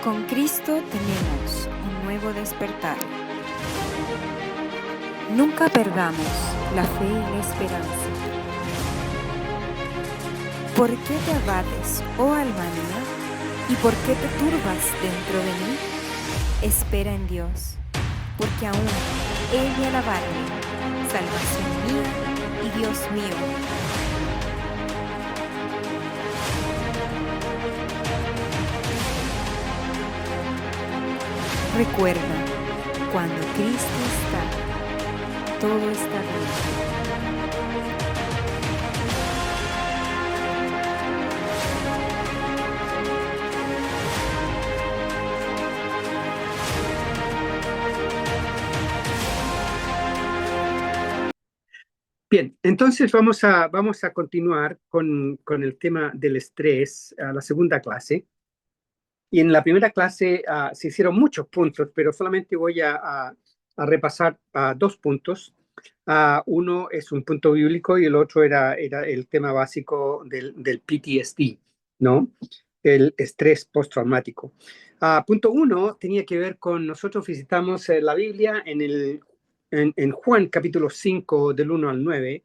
Con Cristo tenemos un nuevo despertar. Nunca perdamos la fe y la esperanza. ¿Por qué te abates, oh alma mía? ¿Y por qué te turbas dentro de mí? Espera en Dios, porque aún Él me alabarme, salvación mía y Dios mío. Recuerda, cuando Cristo está, todo está bien. Bien, entonces vamos a continuar con el tema del estrés, a la segunda clase. Y en la primera clase se hicieron muchos puntos, pero solamente voy a repasar dos puntos. Uno es un punto bíblico y el otro era el tema básico del PTSD, ¿no? El estrés postraumático. Punto uno tenía que ver con, nosotros visitamos la Biblia en Juan capítulo 5 del 1 al 9,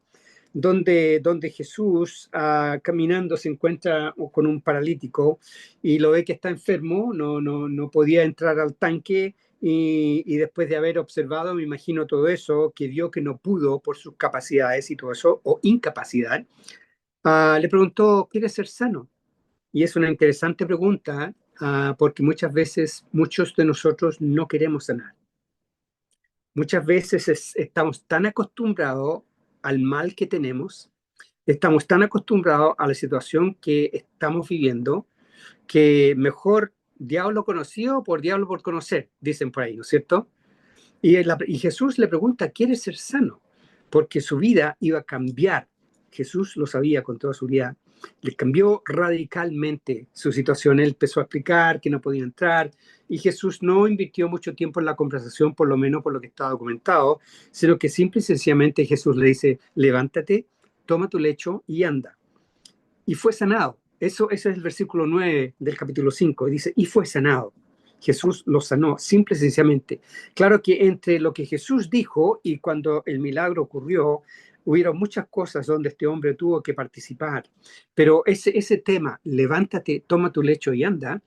donde Jesús caminando se encuentra con un paralítico y lo ve que está enfermo, no podía entrar al tanque y después de haber observado, me imagino todo eso, que vio que no pudo por sus capacidades y todo eso, o incapacidad, le preguntó, ¿quieres ser sano? Y es una interesante pregunta porque muchas veces muchos de nosotros no queremos sanar. Muchas veces estamos tan acostumbrados al mal que tenemos, estamos tan acostumbrados a la situación que estamos viviendo, que mejor diablo conocido por diablo por conocer, dicen por ahí, ¿no es cierto? Y Jesús le pregunta, ¿quieres ser sano? Porque su vida iba a cambiar. Jesús lo sabía con toda su vida. Le cambió radicalmente su situación. Él empezó a explicar que no podía entrar y Jesús no invirtió mucho tiempo en la conversación, por lo menos por lo que está documentado, sino que simple y sencillamente Jesús le dice, levántate, toma tu lecho y anda. Y fue sanado. Ese es el versículo 9 del capítulo 5. Dice, y fue sanado. Jesús lo sanó, simple y sencillamente. Claro que entre lo que Jesús dijo y cuando el milagro ocurrió, hubieron muchas cosas donde este hombre tuvo que participar. Pero ese tema, levántate, toma tu lecho y anda,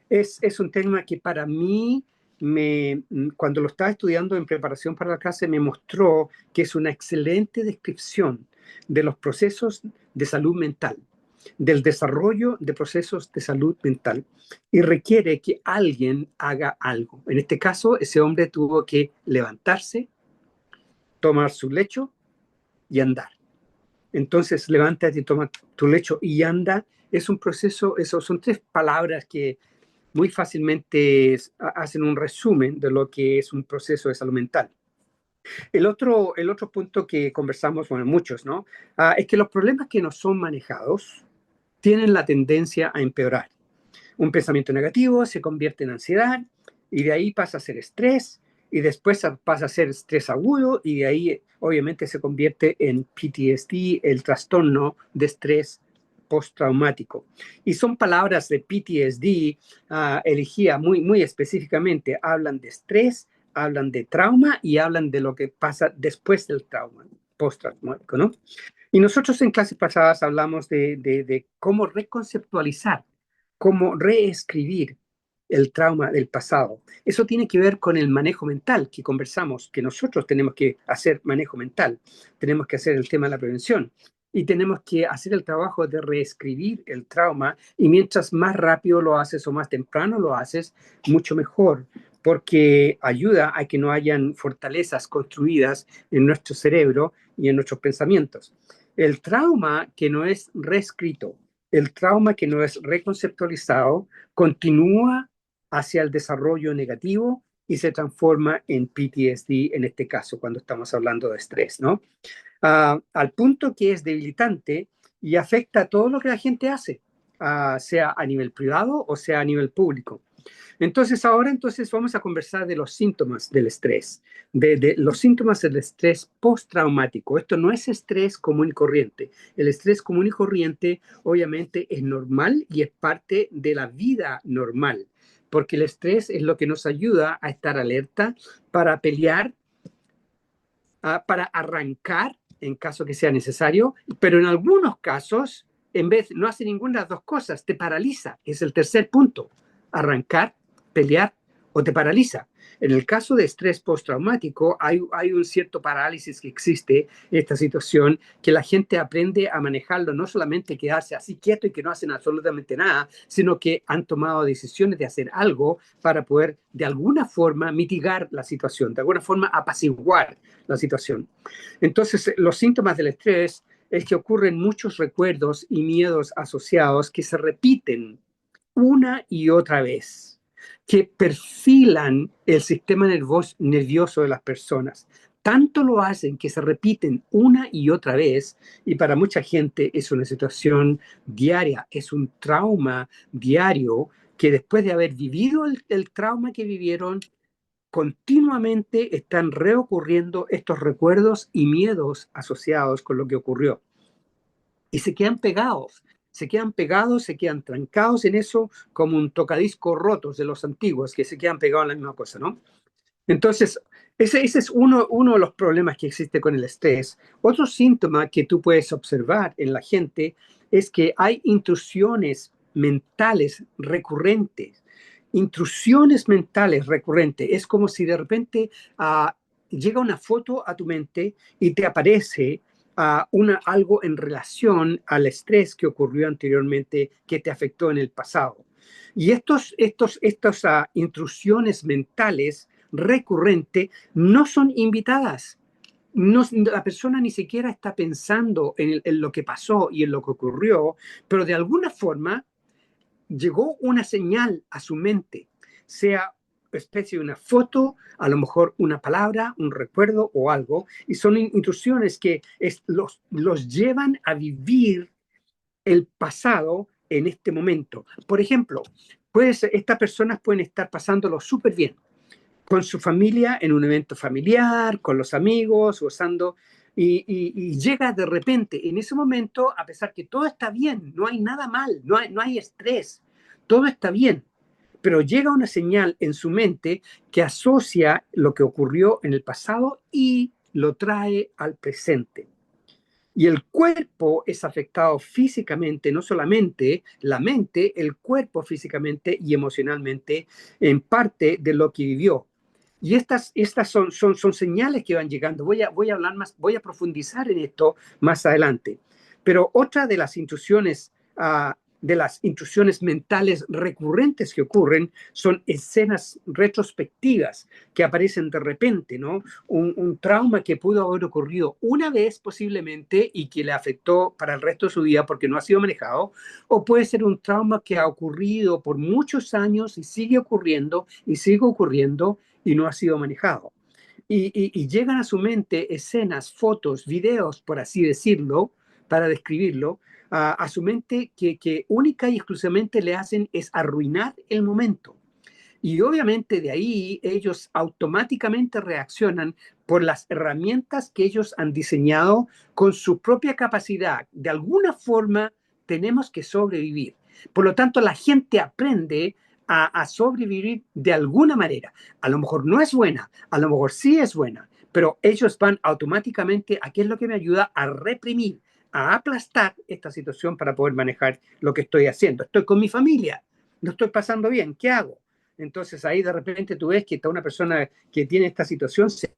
es un tema que para mí, cuando lo estaba estudiando en preparación para la clase, me mostró que es una excelente descripción de los procesos de salud mental, del desarrollo de procesos de salud mental, y requiere que alguien haga algo. En este caso, ese hombre tuvo que levantarse, tomar su lecho y andar. Entonces, levántate, toma tu lecho y anda. Es un proceso, eso son tres palabras que muy fácilmente hacen un resumen de lo que es un proceso de salud mental. El otro punto que conversamos, bueno, muchos, ¿no? Es que los problemas que no son manejados tienen la tendencia a empeorar. Un pensamiento negativo se convierte en ansiedad y de ahí pasa a ser estrés y después pasa a ser estrés agudo y de ahí obviamente se convierte en PTSD, el trastorno de estrés postraumático. Y son palabras de PTSD, elegía muy específicamente, hablan de estrés, hablan de trauma y hablan de lo que pasa después del trauma postraumático, ¿no? Y nosotros en clases pasadas hablamos de cómo reconceptualizar, cómo reescribir el trauma del pasado. Eso tiene que ver con el manejo mental que conversamos, que nosotros tenemos que hacer manejo mental, tenemos que hacer el tema de la prevención y tenemos que hacer el trabajo de reescribir el trauma y mientras más rápido lo haces o más temprano lo haces, mucho mejor, porque ayuda a que no hayan fortalezas construidas en nuestro cerebro y en nuestros pensamientos. El trauma que no es reescrito, el trauma que no es reconceptualizado, continúa hacia el desarrollo negativo y se transforma en PTSD en este caso, cuando estamos hablando de estrés, ¿no? Al punto que es debilitante y afecta a todo lo que la gente hace, sea a nivel privado o sea a nivel público. Entonces, ahora vamos a conversar de los síntomas del estrés, de los síntomas del estrés postraumático. Esto no es estrés común y corriente. El estrés común y corriente, obviamente, es normal y es parte de la vida normal. porque el estrés es lo que nos ayuda a estar alerta para pelear, para arrancar en caso que sea necesario, pero en algunos casos, en vez, no hace ninguna de las dos cosas, te paraliza. Es el tercer punto, arrancar, pelear o te paraliza. En el caso de estrés postraumático, hay un cierto parálisis que existe en esta situación, que la gente aprende a manejarlo, no solamente quedarse así quieto y que no hacen absolutamente nada, sino que han tomado decisiones de hacer algo para poder de alguna forma mitigar la situación, de alguna forma apaciguar la situación. Entonces, los síntomas del estrés es que ocurren muchos recuerdos y miedos asociados que se repiten una y otra vez, que perfilan el sistema nervioso de las personas. Tanto lo hacen que se repiten una y otra vez, y para mucha gente es una situación diaria, es un trauma diario que después de haber vivido el trauma que vivieron, continuamente están reocurriendo estos recuerdos y miedos asociados con lo que ocurrió. Y se quedan pegados, se quedan trancados en eso como un tocadiscos rotos de los antiguos, que se quedan pegados en la misma cosa, ¿no? Entonces, ese es uno de los problemas que existe con el estrés. Otro síntoma que tú puedes observar en la gente es que hay intrusiones mentales recurrentes. Intrusiones mentales recurrentes. Es como si de repente llega una foto a tu mente y te aparece algo en relación al estrés que ocurrió anteriormente, que te afectó en el pasado. Y estas intrusiones mentales recurrentes no son invitadas. No, la persona ni siquiera está pensando en lo que pasó y en lo que ocurrió, pero de alguna forma llegó una señal a su mente, sea especie de una foto, a lo mejor una palabra, un recuerdo o algo, y son intrusiones que los llevan a vivir el pasado en este momento. Por ejemplo, estas personas pueden estar pasándolo súper bien con su familia en un evento familiar, con los amigos, gozando, y llega de repente en ese momento, a pesar que todo está bien, no hay nada mal, no hay estrés, todo está bien, pero llega una señal en su mente que asocia lo que ocurrió en el pasado y lo trae al presente. Y el cuerpo es afectado físicamente, no solamente la mente, el cuerpo físicamente y emocionalmente en parte de lo que vivió. Y estas son señales que van llegando. Voy a hablar más, voy a profundizar en esto más adelante. Pero otra de las intrusiones mentales recurrentes que ocurren son escenas retrospectivas que aparecen de repente, ¿no? Un trauma que pudo haber ocurrido una vez posiblemente y que le afectó para el resto de su vida porque no ha sido manejado, o puede ser un trauma que ha ocurrido por muchos años y sigue ocurriendo y no ha sido manejado. Y llegan a su mente escenas, fotos, videos, por así decirlo, para describirlo, a su mente que única y exclusivamente le hacen es arruinar el momento. Y obviamente de ahí ellos automáticamente reaccionan por las herramientas que ellos han diseñado con su propia capacidad. De alguna forma tenemos que sobrevivir. Por lo tanto, la gente aprende a sobrevivir de alguna manera. A lo mejor no es buena, a lo mejor sí es buena, pero ellos van automáticamente a qué es lo que me ayuda a reprimir, a aplastar esta situación para poder manejar lo que estoy haciendo. Estoy con mi familia, no estoy pasando bien, ¿qué hago? Entonces ahí de repente tú ves que está una persona que tiene esta situación, se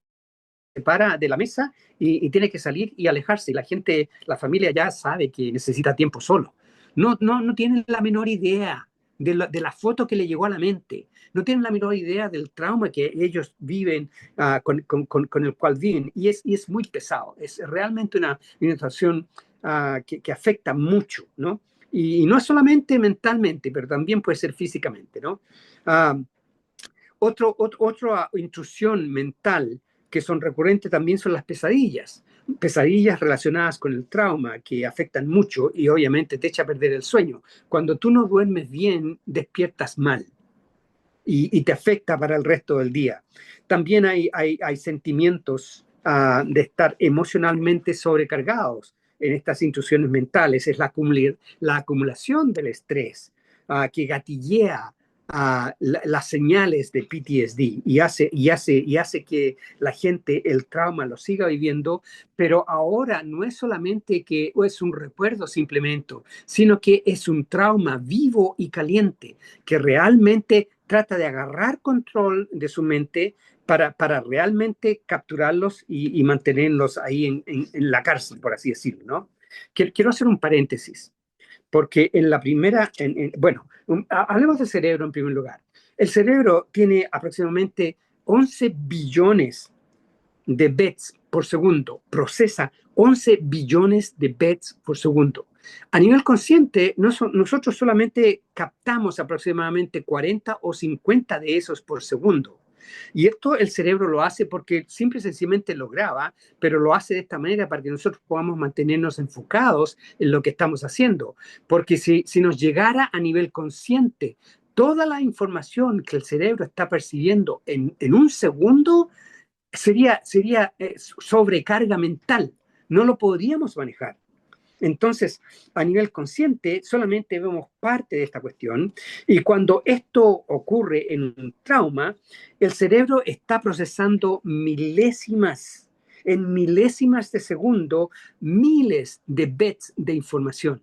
para de la mesa y tiene que salir y alejarse. Y la gente, la familia ya sabe que necesita tiempo solo. No tienen la menor idea de la foto que le llegó a la mente. No tienen la menor idea del trauma que ellos viven, con el cual viven. Y es muy pesado. Es realmente una situación que afecta mucho, ¿no? Y no es solamente mentalmente, pero también puede ser físicamente, ¿no? Uh, otra intrusión mental que son recurrentes también son las pesadillas. Pesadillas relacionadas con el trauma que afectan mucho y obviamente te echa a perder el sueño. Cuando tú no duermes bien, despiertas mal y te afecta para el resto del día. También hay sentimientos de estar emocionalmente sobrecargados en estas intrusiones mentales. Es la acumulación del estrés que gatillea las señales de PTSD y hace que la gente el trauma lo siga viviendo, pero ahora no es solamente que es un recuerdo simplemente, sino que es un trauma vivo y caliente que realmente trata de agarrar control de su mente para realmente capturarlos y mantenerlos ahí en la cárcel, por así decirlo, ¿no? Quiero hacer un paréntesis. Porque en la primera, bueno, hablemos del cerebro en primer lugar. El cerebro tiene aproximadamente 11 billones de bits por segundo, procesa 11 billones de bits por segundo. A nivel consciente, nosotros solamente captamos aproximadamente 40 o 50 de esos por segundo. Y esto el cerebro lo hace porque simple y sencillamente lo graba, pero lo hace de esta manera para que nosotros podamos mantenernos enfocados en lo que estamos haciendo. Porque si nos llegara a nivel consciente toda la información que el cerebro está percibiendo en un segundo, sería sobrecarga mental. No lo podríamos manejar. Entonces, a nivel consciente, solamente vemos parte de esta cuestión y cuando esto ocurre en un trauma, el cerebro está procesando en milésimas de segundo, miles de bits de información.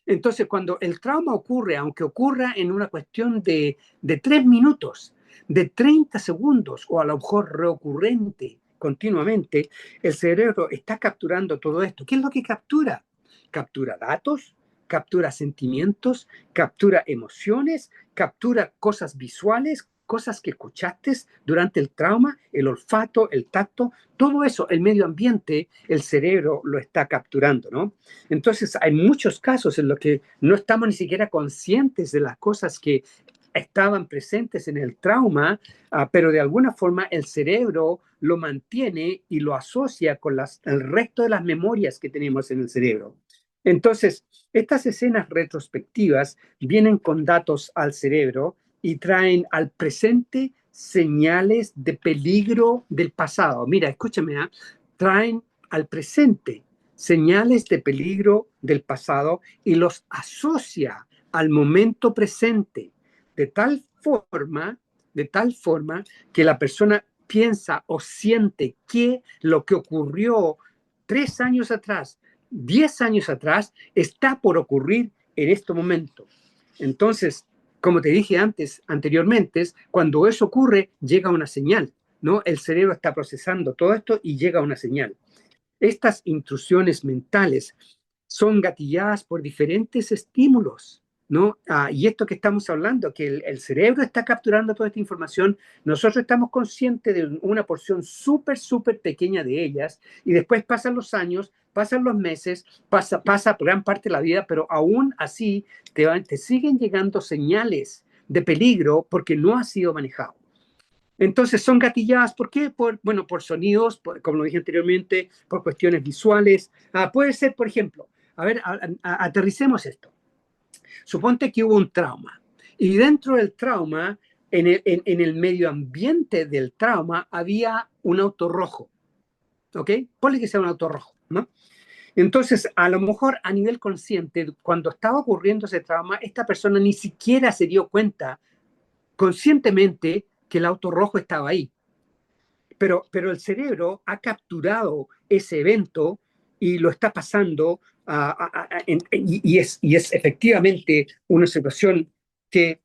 Entonces, cuando el trauma ocurre, aunque ocurra en una cuestión de 3 minutos, de 30 segundos o a lo mejor recurrente continuamente, el cerebro está capturando todo esto. ¿Qué es lo que captura? Captura datos, captura sentimientos, captura emociones, captura cosas visuales, cosas que escuchaste durante el trauma, el olfato, el tacto, todo eso, el medio ambiente, el cerebro lo está capturando, ¿no? Entonces, hay muchos casos en los que no estamos ni siquiera conscientes de las cosas que estaban presentes en el trauma, pero de alguna forma el cerebro lo mantiene y lo asocia con el resto de las memorias que tenemos en el cerebro. Entonces, estas escenas retrospectivas vienen con datos al cerebro y traen al presente señales de peligro del pasado. Mira, escúchame, traen al presente señales de peligro del pasado y los asocia al momento presente de tal forma que la persona piensa o siente que lo que ocurrió 3 años atrás, 10 años atrás, está por ocurrir en este momento. Entonces, como te dije anteriormente, cuando eso ocurre, llega una señal, ¿no? El cerebro está procesando todo esto y llega una señal. Estas intrusiones mentales son gatilladas por diferentes estímulos, ¿no? Y esto que estamos hablando, que el cerebro está capturando toda esta información, nosotros estamos conscientes de una porción súper, súper pequeña de ellas, y después pasan los años, pasan los meses, pasa gran parte de la vida, pero aún así te siguen llegando señales de peligro porque no ha sido manejado. Entonces son gatilladas, ¿por qué? Bueno, por sonidos, como lo dije anteriormente, por cuestiones visuales. Puede ser, por ejemplo, a ver, aterricemos esto. Suponte que hubo un trauma y dentro del trauma, en el medio ambiente del trauma, había un auto rojo, ¿ok? Ponle que sea un auto rojo, ¿no? Entonces, a lo mejor a nivel consciente, cuando estaba ocurriendo ese trauma, esta persona ni siquiera se dio cuenta conscientemente que el auto rojo estaba ahí. Pero el cerebro ha capturado ese evento y lo está pasando y es efectivamente una situación que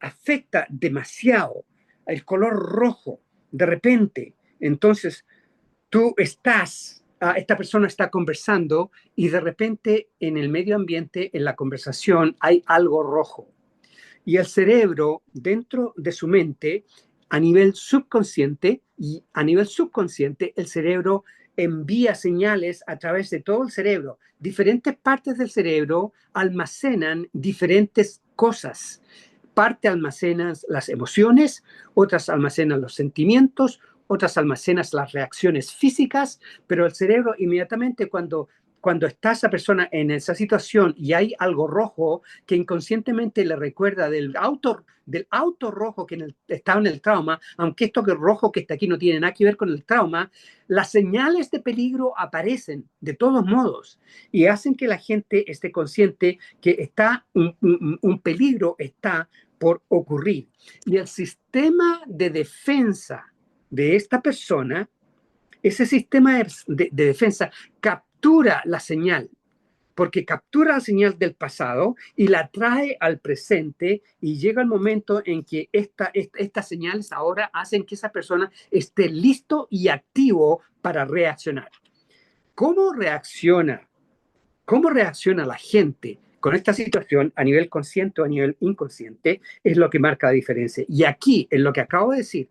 afecta demasiado el color rojo de repente. Entonces, esta persona está conversando y de repente en el medio ambiente, en la conversación, hay algo rojo. Y el cerebro, dentro de su mente, a nivel subconsciente, el cerebro envía señales a través de todo el cerebro. Diferentes partes del cerebro almacenan diferentes cosas. Parte almacenan las emociones, otras almacenan los sentimientos, otras almacenan las reacciones físicas, pero el cerebro inmediatamente cuando está esa persona en esa situación y hay algo rojo que inconscientemente le recuerda del auto rojo que estaba en el trauma, aunque esto que rojo que está aquí no tiene nada que ver con el trauma, las señales de peligro aparecen de todos modos y hacen que la gente esté consciente que un peligro está por ocurrir. Y el sistema de defensa de esta persona, ese sistema de defensa captura la señal, porque captura la señal del pasado y la trae al presente y llega el momento en que estas señales ahora hacen que esa persona esté listo y activo para reaccionar. ¿Cómo reacciona? ¿Cómo reacciona la gente con esta situación a nivel consciente o a nivel inconsciente? Es lo que marca la diferencia. Y aquí, en lo que acabo de decir,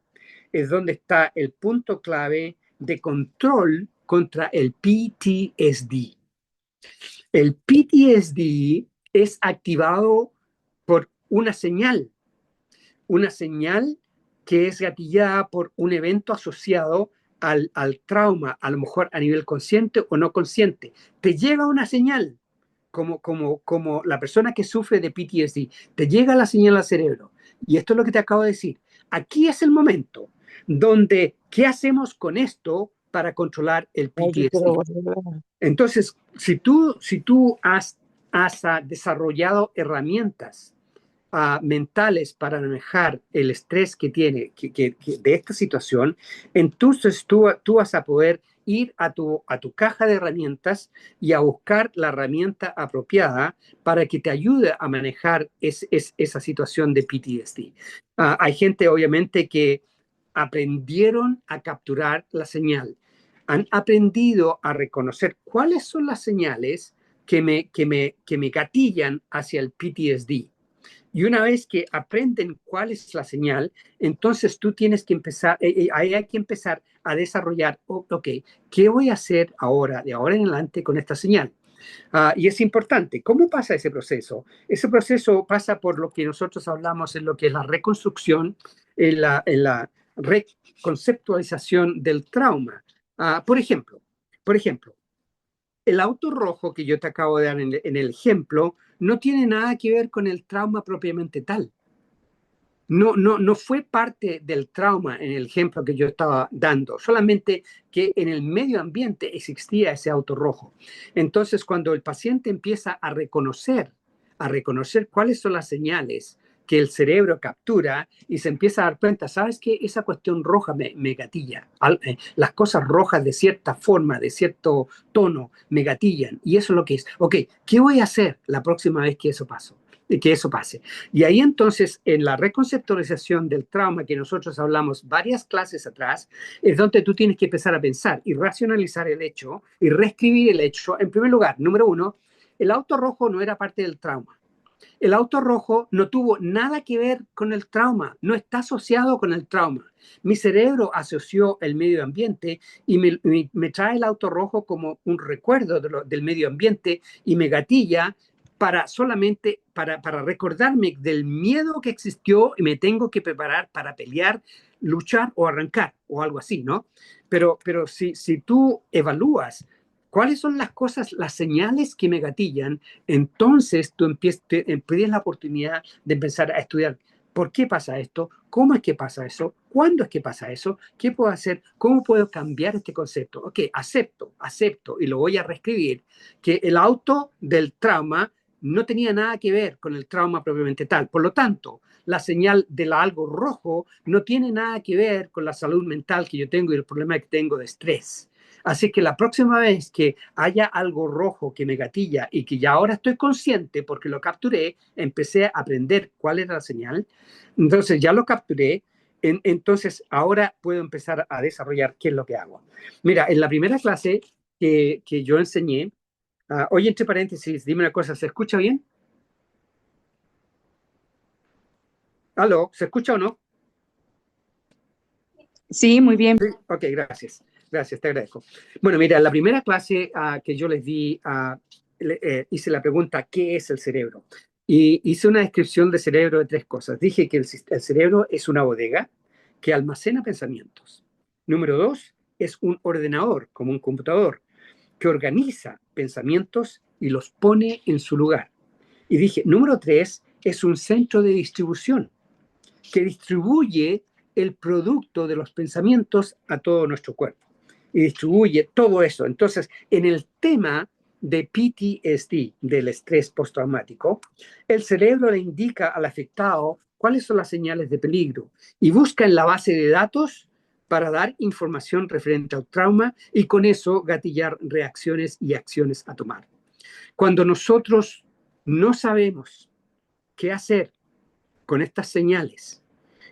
es donde está el punto clave de control contra el PTSD. El PTSD es activado por una señal que es gatillada por un evento asociado al trauma, a lo mejor a nivel consciente o no consciente. Te llega una señal, como la persona que sufre de PTSD, te llega la señal al cerebro. Y esto es lo que te acabo de decir. Aquí es el momento donde, ¿qué hacemos con esto para controlar el Ay, yo quiero PTSD? volver. Entonces, si tú has desarrollado herramientas mentales para manejar el estrés que tiene de esta situación, entonces tú vas a poder ir a tu caja de herramientas y a buscar la herramienta apropiada para que te ayude a manejar esa situación de PTSD. Hay gente, obviamente, que aprendieron a capturar la señal, han aprendido a reconocer cuáles son las señales que me gatillan hacia el PTSD. Y una vez que aprenden cuál es la señal, entonces tú tienes que empezar, ahí hay que empezar a desarrollar, ok, ¿qué voy a hacer ahora, de ahora en adelante con esta señal? Y es importante, ¿cómo pasa ese proceso? Ese proceso pasa por lo que nosotros hablamos en lo que es la reconstrucción, en la reconceptualización del trauma. Por ejemplo, el auto rojo que yo te acabo de dar en el ejemplo no tiene nada que ver con el trauma propiamente tal. No fue parte del trauma en el ejemplo que yo estaba dando, solamente que en el medio ambiente existía ese auto rojo. Entonces, cuando el paciente empieza a reconocer cuáles son las señales que el cerebro captura y se empieza a dar cuenta, ¿sabes qué? Esa cuestión roja me gatilla. Las cosas rojas de cierta forma, de cierto tono, me gatillan. Y eso es lo que es. Ok, ¿qué voy a hacer la próxima vez que eso pase? Y ahí entonces, en la reconceptualización del trauma que nosotros hablamos varias clases atrás, es donde tú tienes que empezar a pensar y racionalizar el hecho y reescribir el hecho. En primer lugar, número uno, el auto rojo no era parte del trauma. El auto rojo no tuvo nada que ver con el trauma, no está asociado con el trauma. Mi cerebro asoció el medio ambiente y me trae el auto rojo como un recuerdo del medio ambiente y me gatilla solamente para recordarme del miedo que existió y me tengo que preparar para pelear, luchar o arrancar o algo así, ¿no? Pero si tú evalúas cuáles son las cosas, las señales que me gatillan, entonces tú tienes la oportunidad de empezar a estudiar por qué pasa esto, cómo es que pasa eso, cuándo es que pasa eso, qué puedo hacer, cómo puedo cambiar este concepto. Ok, acepto y lo voy a reescribir, que el auto del trauma no tenía nada que ver con el trauma propiamente tal. Por lo tanto, la señal del algo rojo no tiene nada que ver con la salud mental que yo tengo y el problema que tengo de estrés. Así que la próxima vez que haya algo rojo que me gatilla y que ya ahora estoy consciente porque lo capturé, empecé a aprender cuál era la señal, entonces ya lo capturé, entonces ahora puedo empezar a desarrollar qué es lo que hago. Mira, en la primera clase que yo enseñé, oye, entre paréntesis, dime una cosa, ¿se escucha bien? ¿Aló? ¿Se escucha o no? Sí, muy bien. Sí, ok, gracias. Gracias, te agradezco. Bueno, mira, la primera clase que yo les di, hice la pregunta, ¿qué es el cerebro? Y hice una descripción del cerebro de tres cosas. Dije que el cerebro es una bodega que almacena pensamientos. Número dos, es un ordenador, como un computador, que organiza pensamientos y los pone en su lugar. Y dije, número tres, es un centro de distribución que distribuye el producto de los pensamientos a todo nuestro cuerpo y distribuye todo eso. Entonces, en el tema de PTSD, del estrés postraumático, el cerebro le indica al afectado cuáles son las señales de peligro y busca en la base de datos para dar información referente al trauma y con eso gatillar reacciones y acciones a tomar. Cuando nosotros no sabemos qué hacer con estas señales,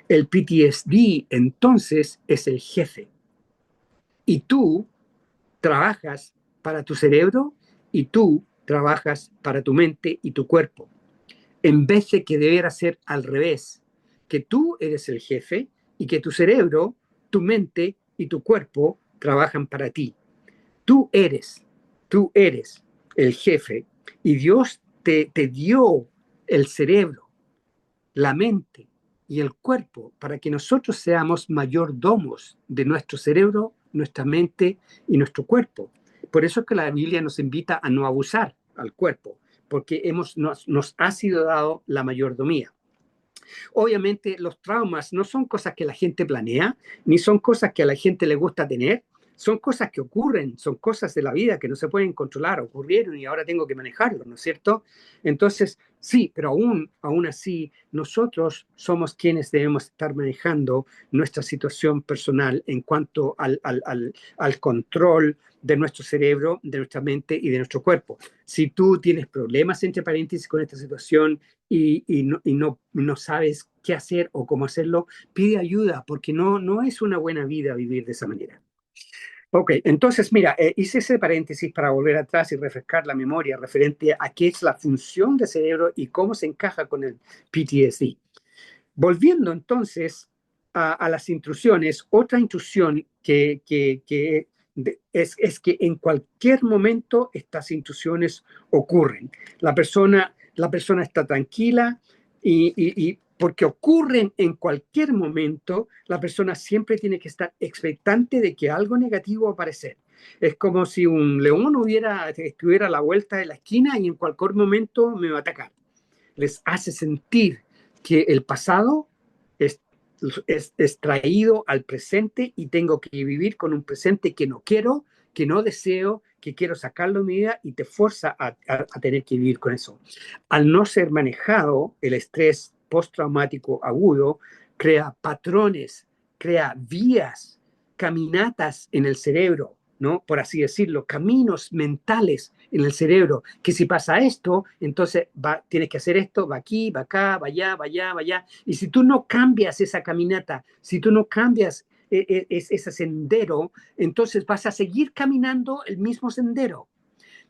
el PTSD entonces es el jefe y tú trabajas para tu cerebro y tú trabajas para tu mente y tu cuerpo, en vez de que debiera ser al revés, que tú eres el jefe y que tu cerebro, tu mente y tu cuerpo trabajan para ti. Tú eres el jefe y Dios te dio el cerebro, la mente y el cuerpo para que nosotros seamos mayordomos de nuestro cerebro, nuestra mente y nuestro cuerpo. Por eso es que la Biblia nos invita a no abusar al cuerpo, porque nos ha sido dado la mayordomía. Obviamente los traumas no son cosas que la gente planea, ni son cosas que a la gente le gusta tener, son cosas que ocurren, son cosas de la vida que no se pueden controlar, ocurrieron y ahora tengo que manejarlo, ¿no es cierto? Entonces, sí, pero aún así, nosotros somos quienes debemos estar manejando nuestra situación personal en cuanto al control de nuestro cerebro, de nuestra mente y de nuestro cuerpo. Si tú tienes problemas, entre paréntesis, con esta situación y no sabes qué hacer o cómo hacerlo, pide ayuda, porque no es una buena vida vivir de esa manera. Ok, entonces mira, hice ese paréntesis para volver atrás y refrescar la memoria referente a qué es la función del cerebro y cómo se encaja con el PTSD. Volviendo entonces a las intrusiones, otra intrusión es que en cualquier momento estas intrusiones ocurren. La persona está tranquila y porque ocurren en cualquier momento, la persona siempre tiene que estar expectante de que algo negativo va a aparecer. Es como si un león estuviera a la vuelta de la esquina y en cualquier momento me va a atacar. Les hace sentir que el pasado es traído al presente y tengo que vivir con un presente que no quiero, que no deseo, que quiero sacarlo de mi vida y te fuerza a tener que vivir con eso. Al no ser manejado, el estrés postraumático agudo crea patrones, crea vías, caminatas en el cerebro, ¿no? Por así decirlo, caminos mentales en el cerebro, que si pasa esto, entonces tienes que hacer esto, va aquí, va acá, va allá, va allá, va allá. Y si tú no cambias esa caminata, si tú no cambias ese sendero, entonces vas a seguir caminando el mismo sendero.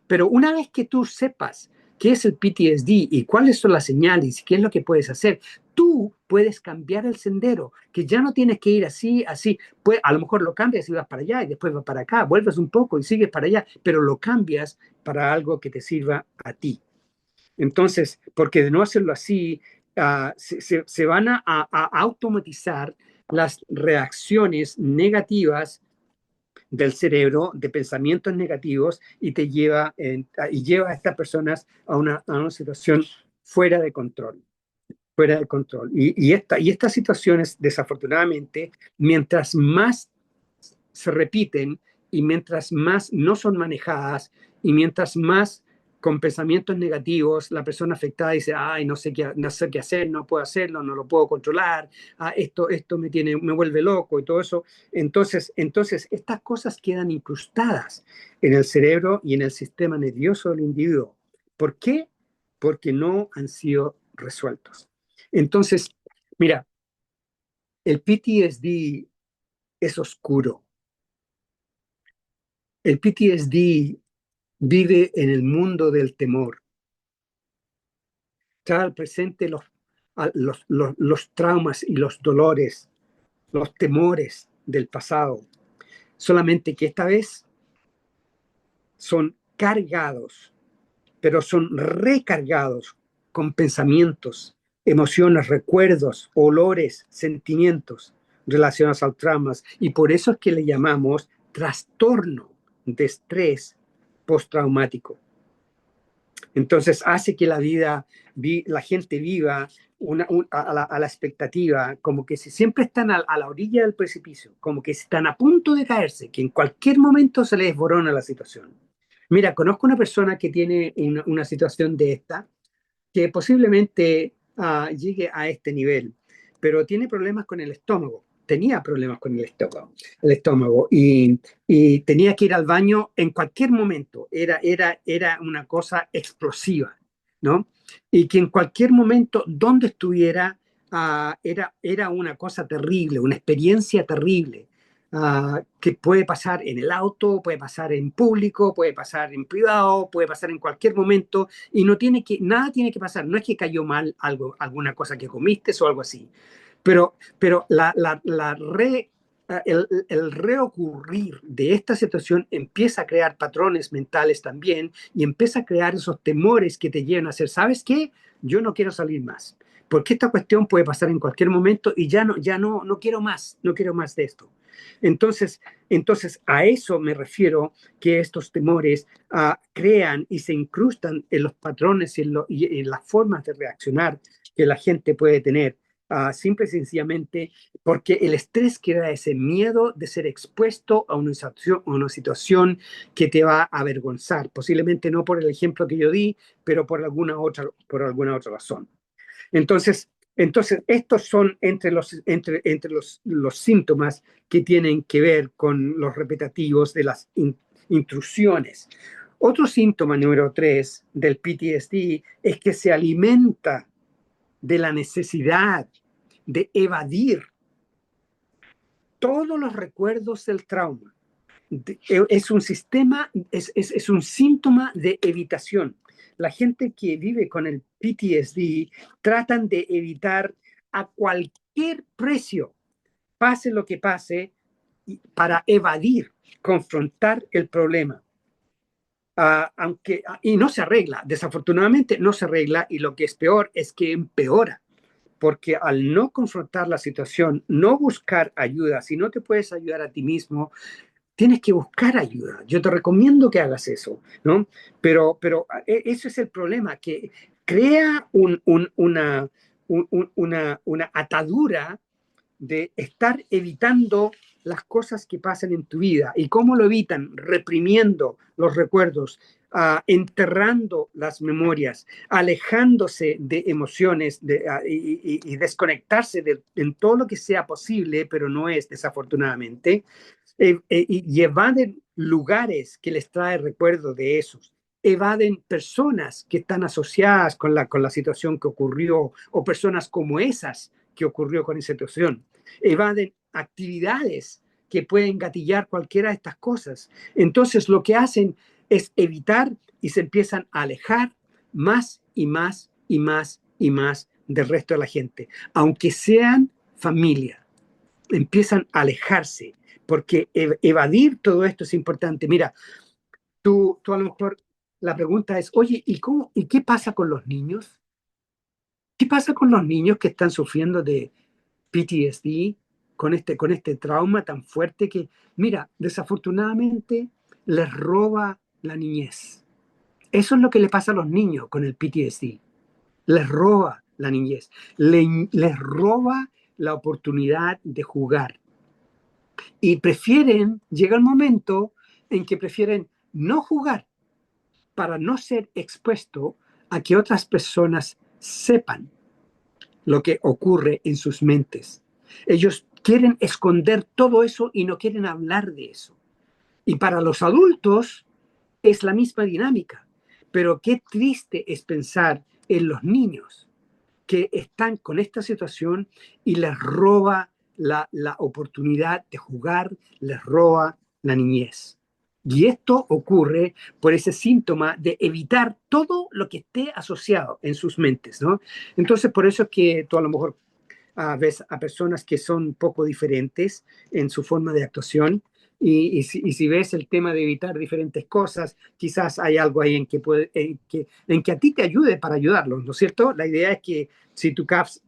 Pero una vez que tú sepas qué es el PTSD y cuáles son las señales y qué es lo que puedes hacer, tú puedes cambiar el sendero, que ya no tienes que ir así, así. Pues, a lo mejor lo cambias y vas para allá y después vas para acá, vuelves un poco y sigues para allá, pero lo cambias para algo que te sirva a ti. Entonces, porque de no hacerlo así, se van a automatizar las reacciones negativas del cerebro, de pensamientos negativos y lleva a estas personas a una situación fuera de control, fuera de control. Y estas situaciones, desafortunadamente, mientras más se repiten y mientras más no son manejadas y mientras más con pensamientos negativos, la persona afectada dice, ay, no sé qué hacer, no puedo hacerlo, no lo puedo controlar, esto me vuelve loco y todo eso. Entonces, estas cosas quedan incrustadas en el cerebro y en el sistema nervioso del individuo. ¿Por qué? Porque no han sido resueltos. Entonces, mira, el PTSD es oscuro. El PTSD vive en el mundo del temor. Trae al presente los traumas y los dolores, los temores del pasado. Solamente que esta vez son cargados, pero son recargados con pensamientos, emociones, recuerdos, olores, sentimientos relacionados al traumas. Y por eso es que le llamamos trastorno de estrés postraumático. Entonces hace que la gente viva a la expectativa, como que si siempre están a la orilla del precipicio, como que están a punto de caerse, que en cualquier momento se les desborona la situación. Mira, conozco una persona que tiene una situación de esta, que posiblemente llegue a este nivel, pero tiene problemas con el estómago. Tenía problemas con el estómago y tenía que ir al baño en cualquier momento. Era una cosa explosiva, ¿no? Y que en cualquier momento, donde estuviera, era una cosa terrible, una experiencia terrible, que puede pasar en el auto, puede pasar en público, puede pasar en privado, puede pasar en cualquier momento y nada tiene que pasar. No es que cayó mal algo, alguna cosa que comiste o algo así, pero el reocurrir de esta situación empieza a crear patrones mentales también y empieza a crear esos temores que te llevan a hacer, ¿sabes qué? Yo no quiero salir más, porque esta cuestión puede pasar en cualquier momento y no quiero más, no quiero más de esto. Entonces a eso me refiero, que estos temores crean y se incrustan en los patrones y en las formas de reaccionar que la gente puede tener. Simple y sencillamente porque el estrés crea ese miedo de ser expuesto a una situación que te va a avergonzar, posiblemente no por el ejemplo que yo di, pero por alguna otra razón. Entonces, estos son entre los síntomas que tienen que ver con los repetitivos de las intrusiones. Otro síntoma número 3 del PTSD es que se alimenta de la necesidad de evadir todos los recuerdos del trauma. Es un sistema, es un síntoma de evitación. La gente que vive con el PTSD tratan de evitar a cualquier precio, pase lo que pase, para evadir, confrontar el problema. Y no se arregla, desafortunadamente no se arregla, y lo que es peor es que empeora, porque al no confrontar la situación, no buscar ayuda, si no te puedes ayudar a ti mismo, tienes que buscar ayuda. Yo te recomiendo que hagas eso, ¿no? Pero ese es el problema, que crea una atadura de estar evitando las cosas que pasan en tu vida. ¿Y cómo lo evitan? Reprimiendo los recuerdos, enterrando las memorias, alejándose de emociones y desconectarse en todo lo que sea posible, pero no es, desafortunadamente, y evaden lugares que les trae recuerdo de esos. Evaden personas que están asociadas con la situación que ocurrió, o personas como esas que ocurrió con esa situación. Evaden actividades que pueden gatillar cualquiera de estas cosas. Entonces lo que hacen es evitar y se empiezan a alejar más y más y más y más del resto de la gente, aunque sean familia. Empiezan a alejarse, porque evadir todo esto es importante. Mira, tú a lo mejor la pregunta es, oye, ¿y qué pasa con los niños? ¿Qué pasa con los niños que están sufriendo de PTSD, con este trauma tan fuerte que, mira, desafortunadamente les roba la niñez? Eso es lo que le pasa a los niños con el PTSD. Les roba la niñez, les roba la oportunidad de jugar. Y llega el momento en que prefieren no jugar para no ser expuesto a que otras personas sepan lo que ocurre en sus mentes. Ellos quieren esconder todo eso y no quieren hablar de eso. Y para los adultos es la misma dinámica. Pero qué triste es pensar en los niños que están con esta situación y les roba la oportunidad de jugar, les roba la niñez. Y esto ocurre por ese síntoma de evitar todo lo que esté asociado en sus mentes, ¿no? Entonces, por eso es que tú a lo mejor ves a personas que son un poco diferentes en su forma de actuación. Y si ves el tema de evitar diferentes cosas, quizás hay algo ahí en que a ti te ayude para ayudarlos, ¿no es cierto? La idea es que si tú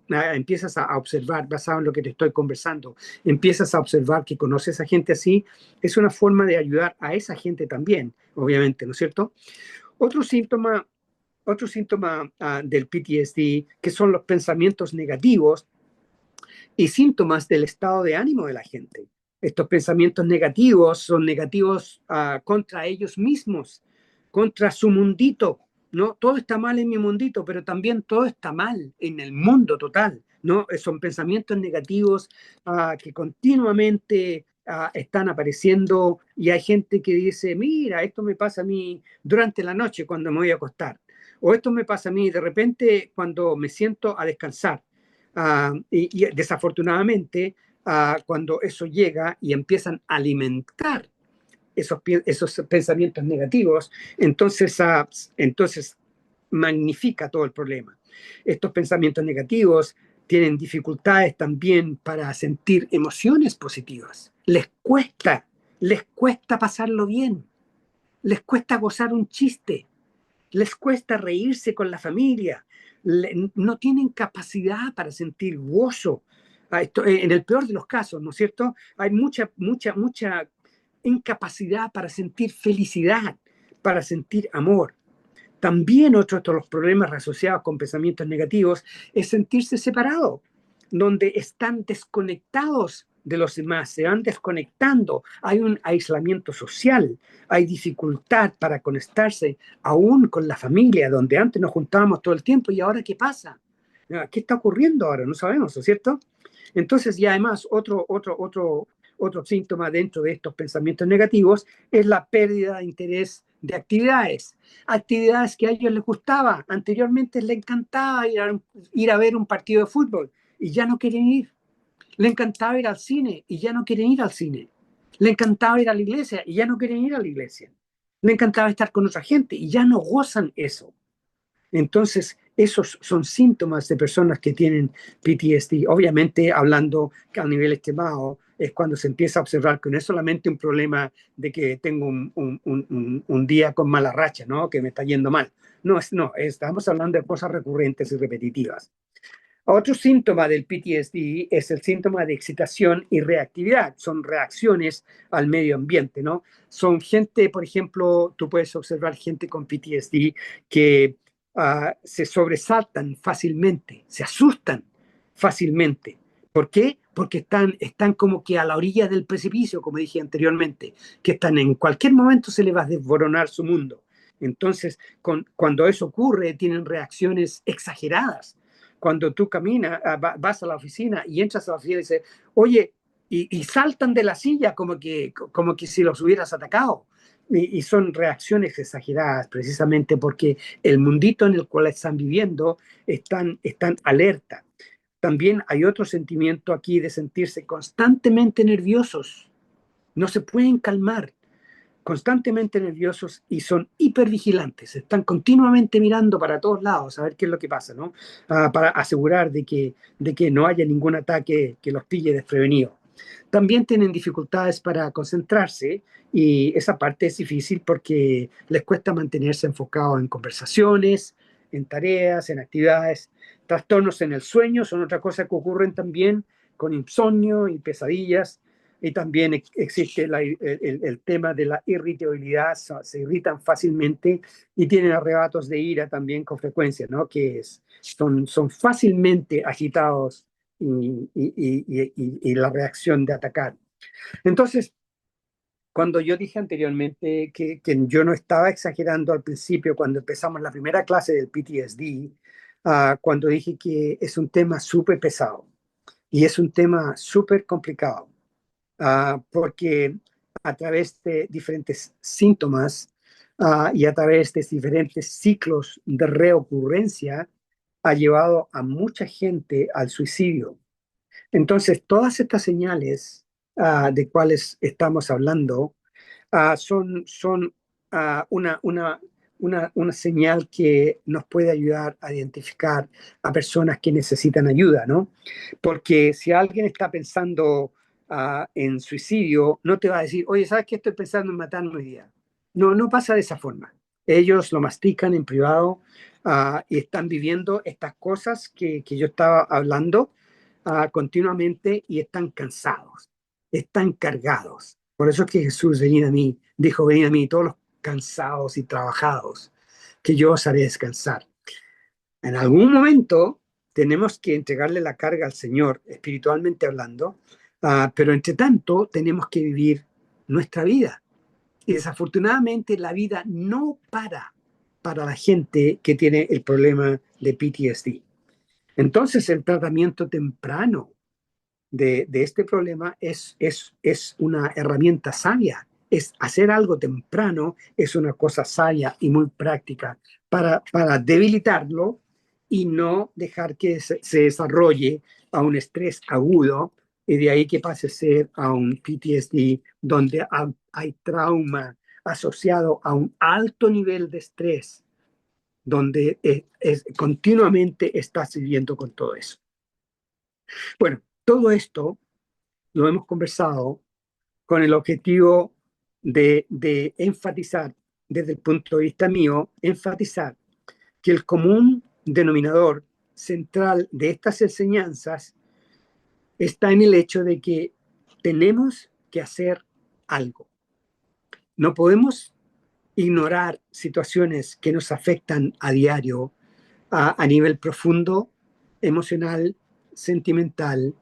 empiezas a observar, basado en lo que te estoy conversando, empiezas a observar que conoces a gente así, es una forma de ayudar a esa gente también, obviamente, ¿no es cierto? Otro síntoma, otro síntoma del PTSD, que son los pensamientos negativos y síntomas del estado de ánimo de la gente. Estos pensamientos negativos son negativos contra ellos mismos, contra su mundito, ¿no? Todo está mal en mi mundito, pero también todo está mal en el mundo total, ¿no? Son pensamientos negativos que continuamente están apareciendo y hay gente que dice, mira, esto me pasa a mí durante la noche cuando me voy a acostar, o esto me pasa a mí de repente cuando me siento a descansar. Y desafortunadamente, cuando eso llega y empiezan a alimentar esos pensamientos negativos, entonces magnifica todo el problema. Estos pensamientos negativos tienen dificultades también para sentir emociones positivas. Les cuesta pasarlo bien, les cuesta gozar un chiste, les cuesta reírse con la familia, no tienen capacidad para sentir gozo. En el peor de los casos, ¿no es cierto? Hay mucha incapacidad para sentir felicidad, para sentir amor. También otro de los problemas asociados con pensamientos negativos es sentirse separado, donde están desconectados de los demás, se van desconectando, hay un aislamiento social, hay dificultad para conectarse aún con la familia, donde antes nos juntábamos todo el tiempo y ahora ¿qué pasa? ¿Qué está ocurriendo ahora? No sabemos, ¿no es cierto? Entonces, y además, otro síntoma dentro de estos pensamientos negativos es la pérdida de interés de actividades que a ellos les gustaba. Anteriormente les encantaba ir a ver un partido de fútbol y ya no quieren ir. Le encantaba ir al cine y ya no quieren ir al cine. Le encantaba ir a la iglesia y ya no quieren ir a la iglesia. Le encantaba estar con otra gente y ya no gozan eso. Entonces, esos son síntomas de personas que tienen PTSD. Obviamente, hablando a nivel estimado, es cuando se empieza a observar que no es solamente un problema de que tengo un día con mala racha, ¿no? Que me está yendo mal. No, estamos hablando de cosas recurrentes y repetitivas. Otro síntoma del PTSD es el síntoma de excitación y reactividad. Son reacciones al medio ambiente, ¿no? Son gente, por ejemplo, tú puedes observar gente con PTSD que se sobresaltan fácilmente, se asustan fácilmente. ¿Por qué? Porque están como que a la orilla del precipicio, como dije anteriormente, que están en cualquier momento se les va a desboronar su mundo. Entonces, cuando eso ocurre, tienen reacciones exageradas. Cuando tú caminas, vas a la oficina y entras a la oficina y dices, oye, y saltan de la silla como que si los hubieras atacado. Y son reacciones exageradas precisamente porque el mundito en el cual están viviendo están alerta. También hay otro sentimiento aquí de sentirse constantemente nerviosos. No se pueden calmar, constantemente nerviosos y son hipervigilantes. Están continuamente mirando para todos lados a ver qué es lo que pasa, ¿no? Para asegurar de que no haya ningún ataque que los pille desprevenidos. También tienen dificultades para concentrarse y esa parte es difícil porque les cuesta mantenerse enfocados en conversaciones, en tareas, en actividades. Trastornos en el sueño son otra cosa que ocurren también con insomnio y pesadillas. Y también existe el tema de la irritabilidad, se irritan fácilmente y tienen arrebatos de ira también con frecuencia, ¿no? Son fácilmente agitados y la reacción de atacar. Entonces, cuando yo dije anteriormente que yo no estaba exagerando al principio, cuando empezamos la primera clase del PTSD, cuando dije que es un tema súper pesado y es un tema súper complicado, porque a través de diferentes síntomas y a través de diferentes ciclos de reocurrencia, ha llevado a mucha gente al suicidio. Entonces, todas estas señales de cuales estamos hablando son una señal que nos puede ayudar a identificar a personas que necesitan ayuda, ¿no? Porque si alguien está pensando en suicidio, no te va a decir, oye, ¿sabes qué? Estoy pensando en matarme hoy día. No, no pasa de esa forma. Ellos lo mastican en privado y están viviendo estas cosas que yo estaba hablando continuamente y están cansados, están cargados. Por eso es que Jesús venid a mí, dijo, venid a mí todos los cansados y trabajados, que yo os haré descansar. En algún momento tenemos que entregarle la carga al Señor, espiritualmente hablando, pero entre tanto tenemos que vivir nuestra vida. Y desafortunadamente la vida no para. para la gente que tiene el problema de PTSD. Entonces, el tratamiento temprano de este problema es una herramienta sabia. Es hacer algo temprano, es una cosa sabia y muy práctica para debilitarlo y no dejar que se desarrolle a un estrés agudo y de ahí que pase a ser a un PTSD donde hay trauma asociado a un alto nivel de estrés, donde continuamente estás viviendo con todo eso. Bueno, todo esto lo hemos conversado con el objetivo de enfatizar, desde el punto de vista mío, enfatizar que el común denominador central de estas enseñanzas está en el hecho de que tenemos que hacer algo. No podemos ignorar situaciones que nos afectan a diario a nivel profundo, emocional, sentimental,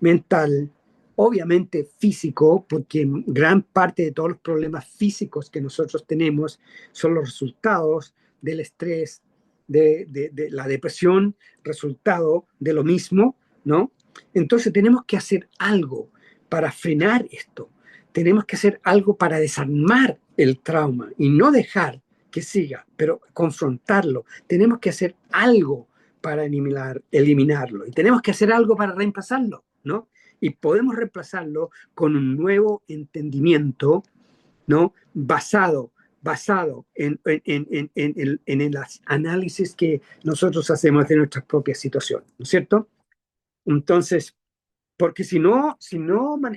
mental, obviamente físico, porque gran parte de todos los problemas físicos que nosotros tenemos son los resultados del estrés, de la depresión, resultado de lo mismo, ¿no? Entonces tenemos que hacer algo para frenar esto. Tenemos que hacer algo para desarmar el trauma y no dejar que siga, pero confrontarlo. Tenemos que hacer algo para eliminarlo y tenemos que hacer algo para reemplazarlo, ¿no? Y podemos reemplazarlo con un nuevo entendimiento, ¿no? Basado en los análisis que nosotros hacemos de nuestras propias situaciones, ¿no es cierto? Entonces, porque si no,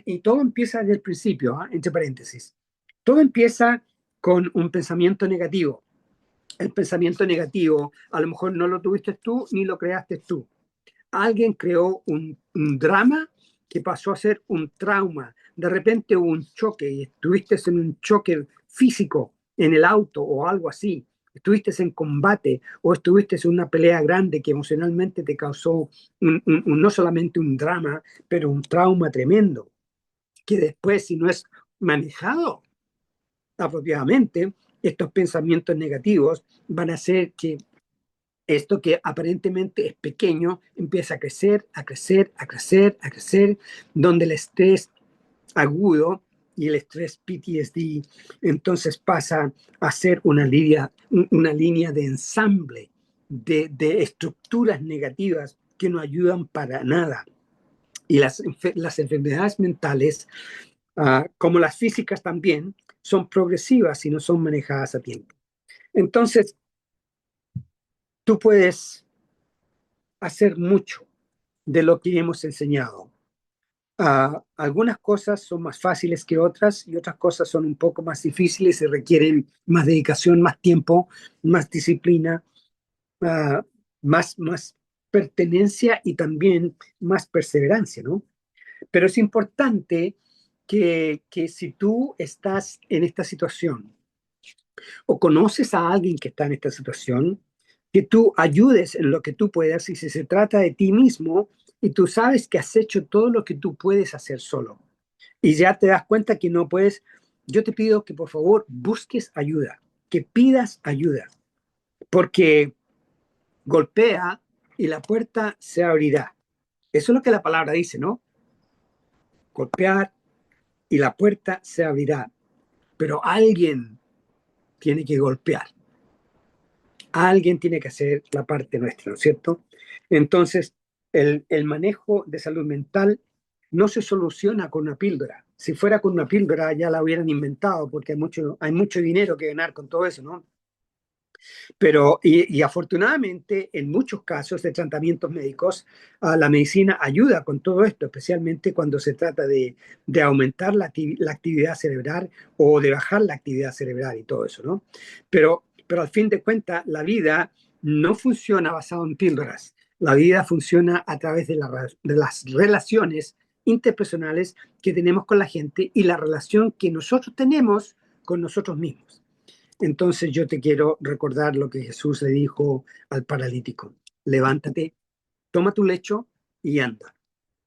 y todo empieza desde el principio, ¿eh? Entre paréntesis, todo empieza con un pensamiento negativo. El pensamiento negativo a lo mejor no lo tuviste tú ni lo creaste tú. Alguien creó un drama que pasó a ser un trauma. De repente hubo un choque y estuviste en un choque físico en el auto o algo así. Estuviste en combate o estuviste en una pelea grande que emocionalmente te causó no solamente un drama, pero un trauma tremendo, que después, si no es manejado apropiadamente, estos pensamientos negativos van a hacer que esto que aparentemente es pequeño empieza a crecer, a crecer, a crecer, a crecer, donde el estrés agudo y el estrés PTSD entonces pasa a ser una línea de ensamble de estructuras negativas que no ayudan para nada. Y las enfermedades mentales, como las físicas también, son progresivas y no son manejadas a tiempo. Entonces, tú puedes hacer mucho de lo que hemos enseñado. Algunas cosas son más fáciles que otras y otras cosas son un poco más difíciles y requieren más dedicación, más tiempo, más disciplina, uh, más pertenencia y también más perseverancia, ¿no? Pero es importante que si tú estás en esta situación o conoces a alguien que está en esta situación, que tú ayudes en lo que tú puedas y si se trata de ti mismo y tú sabes que has hecho todo lo que tú puedes hacer solo y ya te das cuenta que no puedes, yo te pido que por favor busques ayuda, que pidas ayuda, porque golpea y la puerta se abrirá. Eso es lo que la palabra dice, ¿no? Golpear y la puerta se abrirá, pero alguien tiene que golpear. Alguien tiene que hacer la parte nuestra, ¿no es cierto? Entonces, el manejo de salud mental no se soluciona con una píldora. Si fuera con una píldora ya la hubieran inventado porque hay mucho dinero que ganar con todo eso, ¿no? Pero, y afortunadamente, en muchos casos de tratamientos médicos, la medicina ayuda con todo esto, especialmente cuando se trata de aumentar la actividad cerebral o de bajar la actividad cerebral y todo eso, ¿no? Pero al fin de cuentas, la vida no funciona basado en píldoras. La vida funciona a través de las relaciones interpersonales que tenemos con la gente y la relación que nosotros tenemos con nosotros mismos. Entonces yo te quiero recordar lo que Jesús le dijo al paralítico. Levántate, toma tu lecho y anda.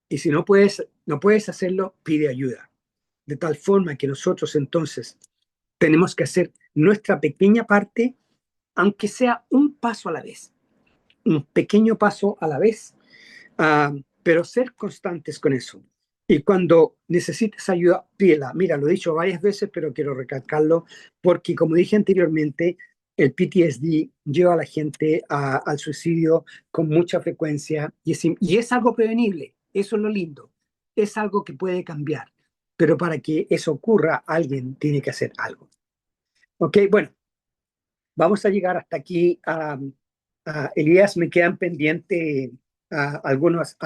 Y si no puedes hacerlo, pide ayuda. De tal forma que nosotros entonces tenemos que hacer nuestra pequeña parte aunque sea un paso a la vez, un pequeño paso a la vez, pero ser constantes con eso. Y cuando necesites ayuda, pídela. Mira, lo he dicho varias veces, pero quiero recalcarlo, porque como dije anteriormente, el PTSD lleva a la gente al suicidio con mucha frecuencia y es algo prevenible. Eso es lo lindo. Es algo que puede cambiar. Pero para que eso ocurra, alguien tiene que hacer algo. Ok, bueno, vamos a llegar hasta aquí. Elías, me quedan pendientes algunos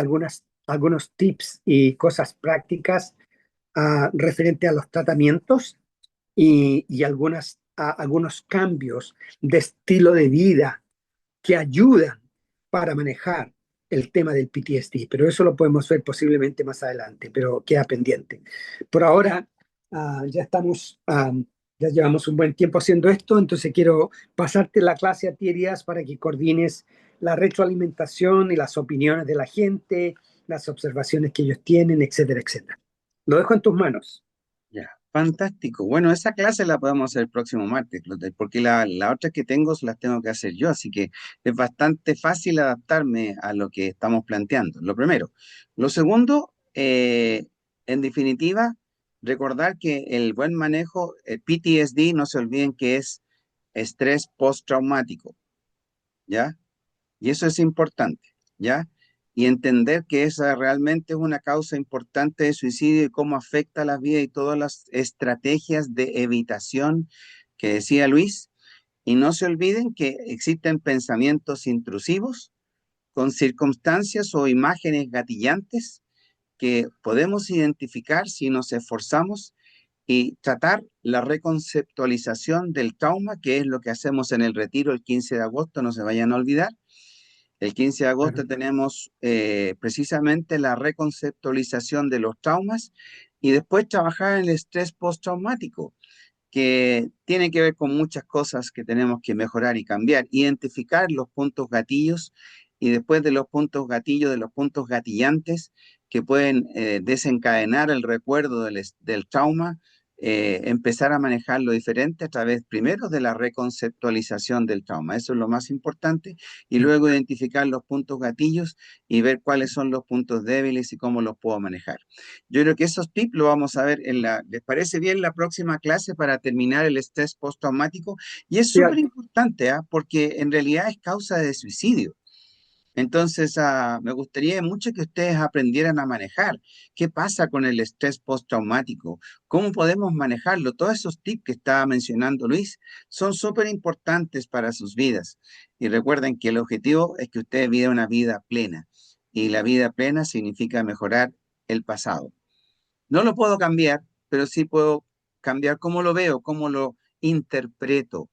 tips y cosas prácticas referente a los tratamientos y algunos cambios de estilo de vida que ayudan para manejar el tema del PTSD, pero eso lo podemos ver posiblemente más adelante, pero queda pendiente. Por ahora, ya ya llevamos un buen tiempo haciendo esto, entonces quiero pasarte la clase a ti, Elías, para que coordines la retroalimentación y las opiniones de la gente, las observaciones que ellos tienen, etcétera, etcétera. Lo dejo en tus manos. Ya, fantástico. Bueno, esa clase la podemos hacer el próximo martes, Clotilde, porque la otra que tengo las tengo que hacer yo, así que es bastante fácil adaptarme a lo que estamos planteando, lo primero. Lo segundo, en definitiva, recordar que el buen manejo, el PTSD, no se olviden que es estrés postraumático, ¿ya? Y eso es importante, ¿ya? Y entender que esa realmente es una causa importante de suicidio y cómo afecta a la vida y todas las estrategias de evitación que decía Luis. Y no se olviden que existen pensamientos intrusivos con circunstancias o imágenes gatillantes que podemos identificar si nos esforzamos y tratar la reconceptualización del trauma, que es lo que hacemos en el retiro el 15 de agosto, no se vayan a olvidar. El 15 de agosto Claro. tenemos precisamente la reconceptualización de los traumas y después trabajar en el estrés postraumático, que tiene que ver con muchas cosas que tenemos que mejorar y cambiar, identificar los puntos gatillos y después de los puntos gatillos, de los puntos gatillantes que pueden desencadenar el recuerdo del trauma, empezar a manejarlo diferente a través primero de la reconceptualización del trauma. Eso es lo más importante y luego identificar los puntos gatillos y ver cuáles son los puntos débiles y cómo los puedo manejar. Yo creo que esos tips lo vamos a ver ¿les parece bien la próxima clase para terminar el estrés postraumático? Y es Sí, súper importante, porque en realidad es causa de suicidio. Entonces, me gustaría mucho que ustedes aprendieran a manejar. ¿Qué pasa con el estrés postraumático? ¿Cómo podemos manejarlo? Todos esos tips que estaba mencionando Luis son súper importantes para sus vidas. Y recuerden que el objetivo es que ustedes vivan una vida plena. Y la vida plena significa mejorar el pasado. No lo puedo cambiar, pero sí puedo cambiar cómo lo veo, cómo lo interpreto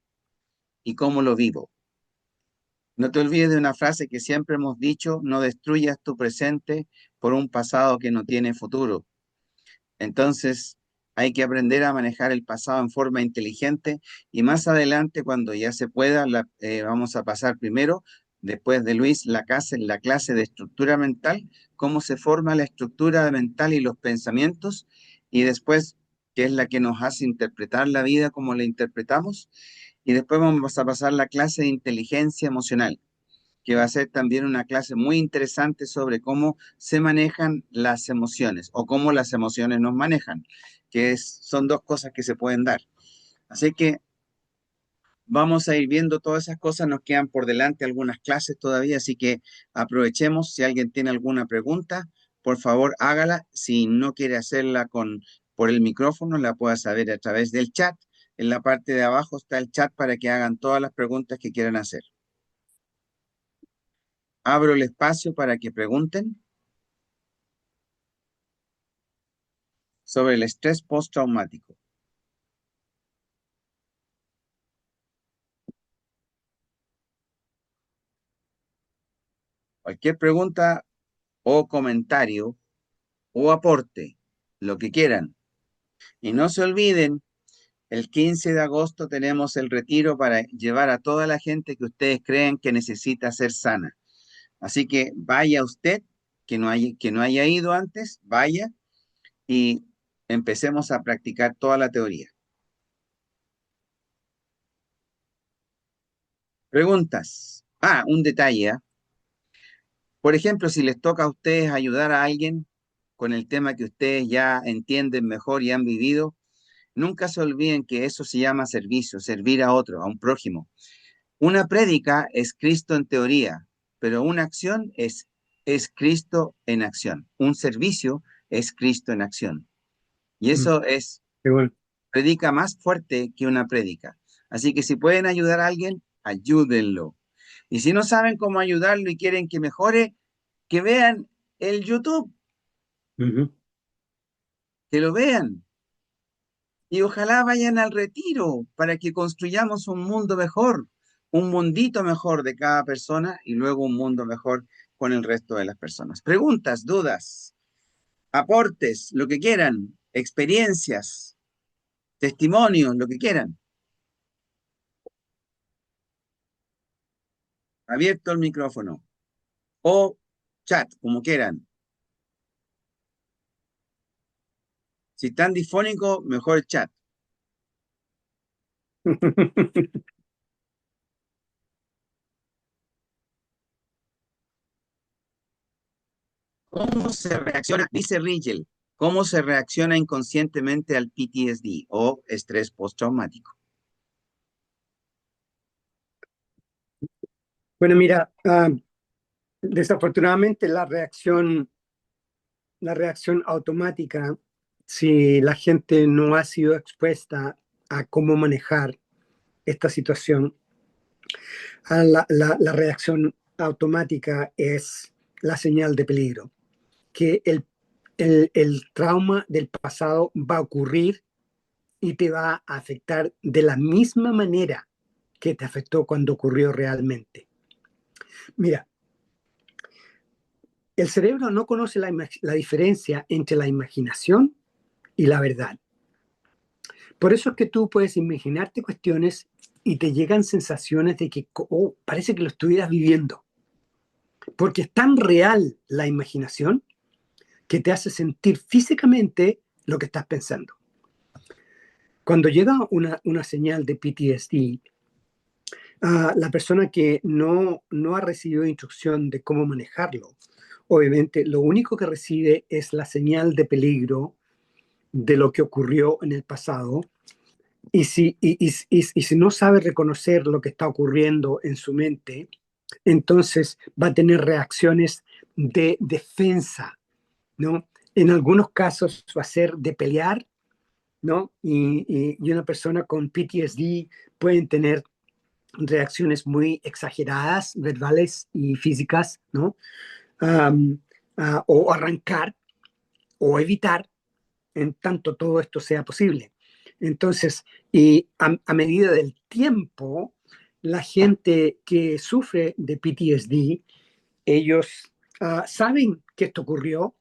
y cómo lo vivo. No te olvides de una frase que siempre hemos dicho: no destruyas tu presente por un pasado que no tiene futuro. Entonces, hay que aprender a manejar el pasado en forma inteligente y más adelante, cuando ya se pueda, vamos a pasar primero, después de Luis, la clase de estructura mental, cómo se forma la estructura mental y los pensamientos, y después, que es la que nos hace interpretar la vida como la interpretamos, y después vamos a pasar la clase de inteligencia emocional, que va a ser también una clase muy interesante sobre cómo se manejan las emociones o cómo las emociones nos manejan, son dos cosas que se pueden dar. Así que vamos a ir viendo todas esas cosas, nos quedan por delante algunas clases todavía, así que aprovechemos. Si alguien tiene alguna pregunta, por favor hágala. Si no quiere hacerla por el micrófono, la puede saber a través del chat. En la parte de abajo está el chat para que hagan todas las preguntas que quieran hacer. Abro el espacio para que pregunten sobre el estrés postraumático. Cualquier pregunta o comentario o aporte, lo que quieran. Y no se olviden, el 15 de agosto tenemos el retiro para llevar a toda la gente que ustedes creen que necesita ser sana. Así que vaya usted, que no haya ido antes, vaya y empecemos a practicar toda la teoría. Preguntas. Un detalle. Por ejemplo, si les toca a ustedes ayudar a alguien con el tema que ustedes ya entienden mejor y han vivido, nunca se olviden que eso se llama servicio, servir a otro, a un prójimo. Una prédica es Cristo en teoría, pero una acción es Cristo en acción. Un servicio es Cristo en acción. Y Mm, eso es qué bueno. predica más fuerte que una prédica. Así que si pueden ayudar a alguien, ayúdenlo. Y si no saben cómo ayudarlo y quieren que mejore, que vean el YouTube, Ujú. que lo vean. Y ojalá vayan al retiro para que construyamos un mundo mejor, un mundito mejor de cada persona y luego un mundo mejor con el resto de las personas. Preguntas, dudas, aportes, lo que quieran, experiencias, testimonios, lo que quieran. Abierto el micrófono o chat, como quieran. Si están difónicos, mejor chat. ¿Cómo se reacciona? Dice Rigel, ¿cómo se reacciona inconscientemente al PTSD o estrés postraumático? Bueno, mira, desafortunadamente la reacción automática, si la gente no ha sido expuesta a cómo manejar esta situación, la reacción automática es la señal de peligro, que el trauma del pasado va a ocurrir y te va a afectar de la misma manera que te afectó cuando ocurrió realmente. Mira, el cerebro no conoce la diferencia entre la imaginación y la verdad. Por eso es que tú puedes imaginarte cuestiones y te llegan sensaciones de que parece que lo estuvieras viviendo. Porque es tan real la imaginación que te hace sentir físicamente lo que estás pensando. Cuando llega una señal de PTSD, la persona que no ha recibido instrucción de cómo manejarlo, obviamente lo único que recibe es la señal de peligro de lo que ocurrió en el pasado. Y si no sabe reconocer lo que está ocurriendo en su mente, entonces va a tener reacciones de defensa, ¿no? En algunos casos va a ser de pelear, ¿no? Y una persona con PTSD pueden tener reacciones muy exageradas, verbales y físicas, ¿no? Am, o arrancar o evitar en tanto todo esto sea posible. Entonces, y a medida del tiempo, la gente que sufre de PTSD, ellos saben que esto ocurrió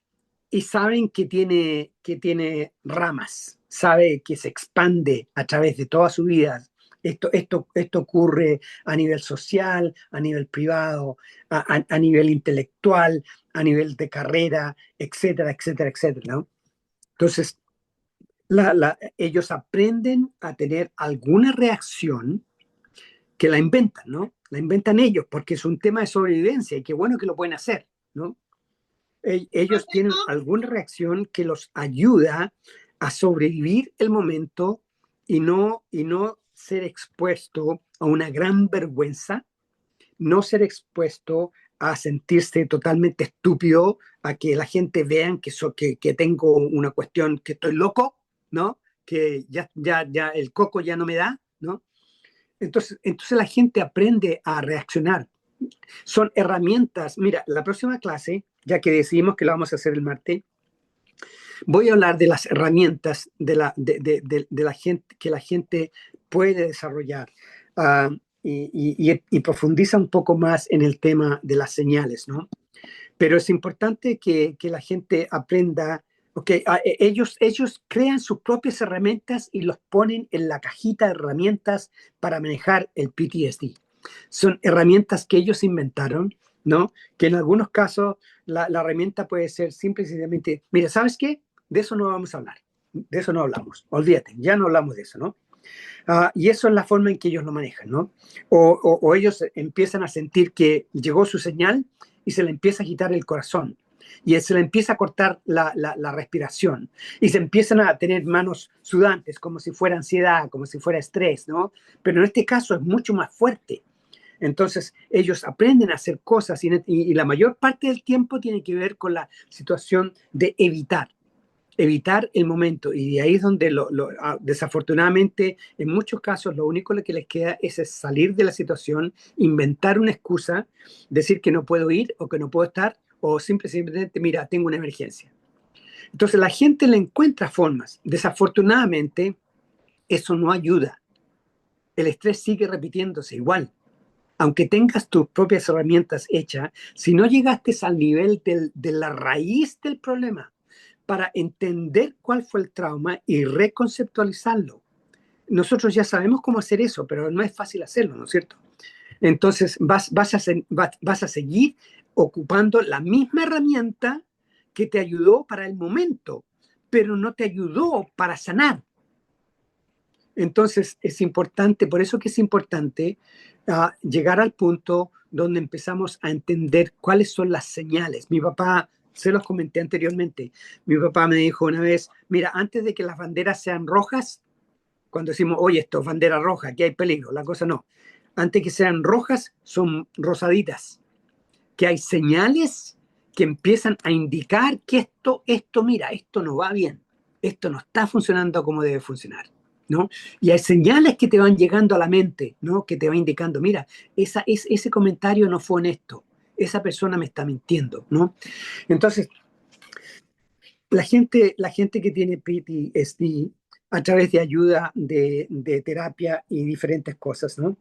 y saben que tiene ramas, sabe que se expande a través de toda su vida. Esto ocurre a nivel social, a nivel privado, a nivel intelectual, a nivel de carrera, etcétera, etcétera, etcétera, ¿no? Entonces, ellos aprenden a tener alguna reacción que la inventan, ¿no? La inventan ellos porque es un tema de sobrevivencia y qué bueno que lo pueden hacer, ¿no? Ellos tienen alguna reacción que los ayuda a sobrevivir el momento y no ser expuesto a una gran vergüenza, no ser expuesto a sentirse totalmente estúpido, a que la gente vean que tengo una cuestión, que estoy loco, ¿no? Que ya el coco ya no me da, ¿no? Entonces la gente aprende a reaccionar. Son herramientas. Mira, la próxima clase, ya que decidimos que la vamos a hacer el martes, voy a hablar de las herramientas de la gente, que la gente puede desarrollar. Uh, y profundiza un poco más en el tema de las señales, ¿no? Pero es importante que la gente aprenda, okay, ellos crean sus propias herramientas y los ponen en la cajita de herramientas para manejar el PTSD. Son herramientas que ellos inventaron, ¿no? Que en algunos casos la herramienta puede ser simple y sencillamente, mira, ¿sabes qué? De eso no vamos a hablar, de eso no hablamos, olvídate, ya no hablamos de eso, ¿no? Y eso es la forma en que ellos lo manejan, ¿no? O ellos empiezan a sentir que llegó su señal y se le empieza a agitar el corazón y se le empieza a cortar la respiración y se empiezan a tener manos sudantes como si fuera ansiedad, como si fuera estrés, ¿no? Pero en este caso es mucho más fuerte. Entonces ellos aprenden a hacer cosas y la mayor parte del tiempo tiene que ver con la situación de evitar el momento. Y de ahí es donde desafortunadamente en muchos casos lo único que les queda es salir de la situación, inventar una excusa, decir que no puedo ir o que no puedo estar o simplemente, mira, tengo una emergencia. Entonces la gente le encuentra formas. Desafortunadamente eso no ayuda. El estrés sigue repitiéndose igual. Aunque tengas tus propias herramientas hechas, si no llegaste al nivel de la raíz del problema para entender cuál fue el trauma y reconceptualizarlo, nosotros ya sabemos cómo hacer eso, pero no es fácil hacerlo, ¿no es cierto? Entonces vas a seguir ocupando la misma herramienta que te ayudó para el momento, pero no te ayudó para sanar. Entonces es importante, por eso que es importante llegar al punto donde empezamos a entender cuáles son las señales. Mi papá, se los comenté anteriormente, mi papá me dijo una vez, mira, antes de que las banderas sean rojas, cuando decimos, oye, esto es bandera roja, aquí hay peligro, la cosa no. Antes que sean rojas, son rosaditas, que hay señales que empiezan a indicar que mira, esto no va bien, esto no está funcionando como debe funcionar. ¿No? Y hay señales que te van llegando a la mente, ¿no? Que te va indicando, mira, ese comentario no fue honesto, esa persona me está mintiendo, ¿no? Entonces, la gente que tiene PTSD, a través de ayuda de terapia y diferentes cosas, ¿no?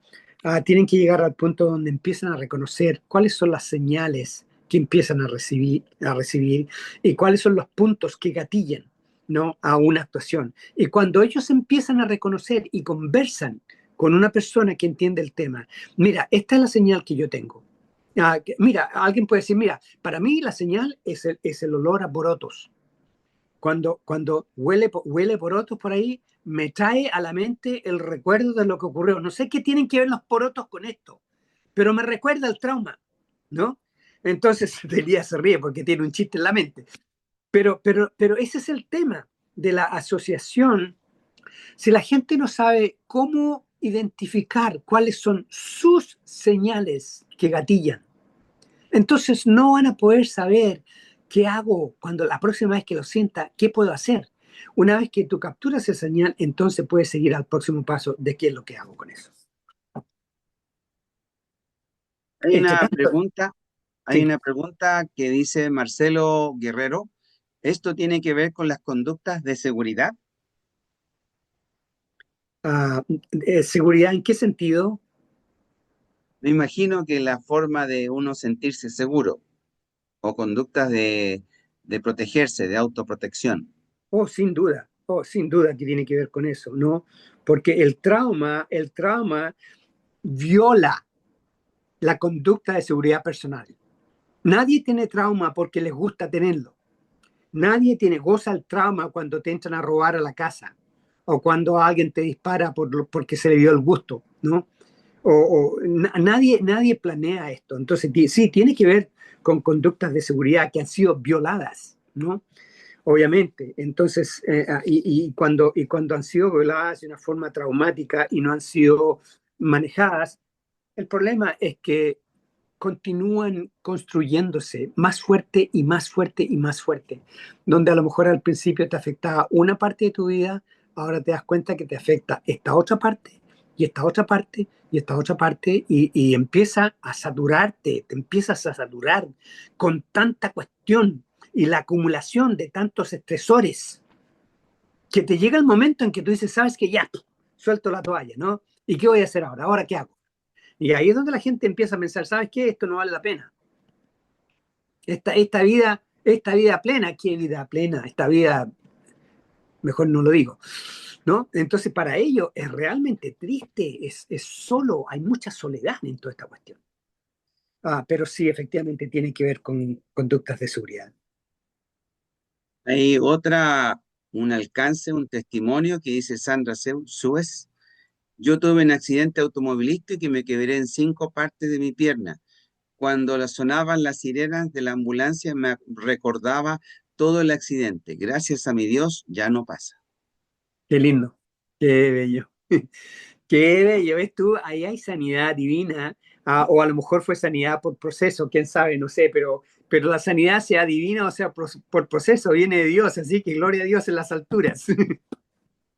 Tienen que llegar al punto donde empiezan a reconocer cuáles son las señales que empiezan a recibir y cuáles son los puntos que gatillan, ¿no? A una actuación. Y cuando ellos empiezan a reconocer y conversan con una persona que entiende el tema, mira, esta es la señal que yo tengo. Mira, alguien puede decir, mira, para mí la señal es el olor a porotos. Cuando huele porotos por ahí, me trae a la mente el recuerdo de lo que ocurrió. No sé qué tienen que ver los porotos con esto, pero me recuerda el trauma, ¿no? Entonces, Elías se ríe porque tiene un chiste en la mente. Pero ese es el tema de la asociación. Si la gente no sabe cómo identificar cuáles son sus señales que gatillan, entonces no van a poder saber qué hago cuando la próxima vez que lo sienta, qué puedo hacer. Una vez que tú capturas esa señal, entonces puedes seguir al próximo paso de qué es lo que hago con eso. Hay Entre una tanto, pregunta, hay sí, una pregunta que dice Marcelo Guerrero. ¿Esto tiene que ver con las conductas de seguridad? ah, seguridad, ¿en qué sentido? Me imagino que la forma de uno sentirse seguro o conductas de protegerse, de autoprotección. Sin duda que tiene que ver con eso, ¿no? Porque el trauma viola la conducta de seguridad personal. Nadie tiene trauma porque les gusta tenerlo. Nadie goza el trauma cuando te entran a robar a la casa o cuando alguien te dispara porque se le dio el gusto, ¿no? Nadie planea esto. Entonces, sí, tiene que ver con conductas de seguridad que han sido violadas, ¿no? Obviamente. Entonces, y cuando han sido violadas de una forma traumática y no han sido manejadas, el problema es que continúan construyéndose más fuerte y más fuerte y más fuerte, donde a lo mejor al principio te afectaba una parte de tu vida, ahora te das cuenta que te afecta esta otra parte y esta otra parte y esta otra parte y empieza a saturarte, te empiezas a saturar con tanta cuestión y la acumulación de tantos estresores que te llega el momento en que tú dices, sabes que ya, suelto la toalla, ¿no? ¿Y qué voy a hacer ahora? ¿Ahora qué hago? Y ahí es donde la gente empieza a pensar, ¿sabes qué? Esto no vale la pena. Esta vida plena, ¿qué vida plena? Esta vida, mejor no lo digo, ¿no? Entonces, para ellos es realmente triste, es solo, hay mucha soledad en toda esta cuestión. Pero sí, efectivamente tiene que ver con conductas de seguridad. Hay otra un alcance, un testimonio que dice Sandra Suez. Yo tuve un accidente automovilístico y me quebré en 5 partes de mi pierna. Cuando sonaban las sirenas de la ambulancia me recordaba todo el accidente. Gracias a mi Dios ya no pasa. Qué lindo, qué bello. Qué bello, ves tú, ahí hay sanidad divina, o a lo mejor fue sanidad por proceso, quién sabe, no sé, pero la sanidad sea divina o sea por proceso, viene de Dios, así que gloria a Dios en las alturas.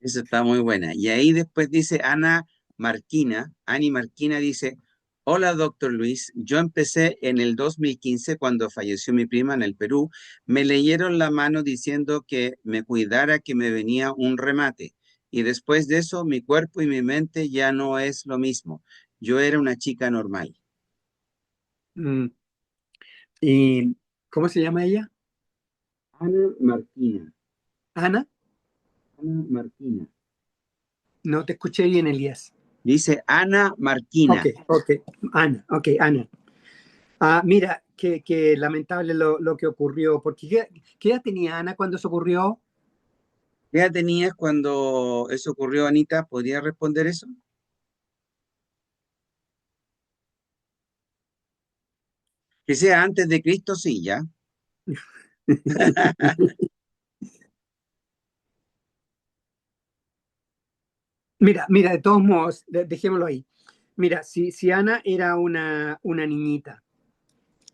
Eso está muy buena. Y ahí después dice Ani Marquina dice, hola doctor Luis, yo empecé en el 2015 cuando falleció mi prima en el Perú, me leyeron la mano diciendo que me cuidara que me venía un remate. Y después de eso mi cuerpo y mi mente ya no es lo mismo. Yo era una chica normal. Mm, ¿Y cómo se llama ella? Ana Marquina, ¿Ana? Ana Marquina. No te escuché bien, Elías. Dice Ana Ok, Marquina. ok, Ana, ok, Ana. Mira, que lamentable lo que ocurrió, porque ¿qué edad tenía Ana cuando eso ocurrió? ¿Qué edad tenías cuando eso ocurrió, Anita? ¿Podría responder eso? Que sea antes de Cristo, sí, ya. Mira, de todos modos, dejémoslo ahí. Mira, si Ana era una niñita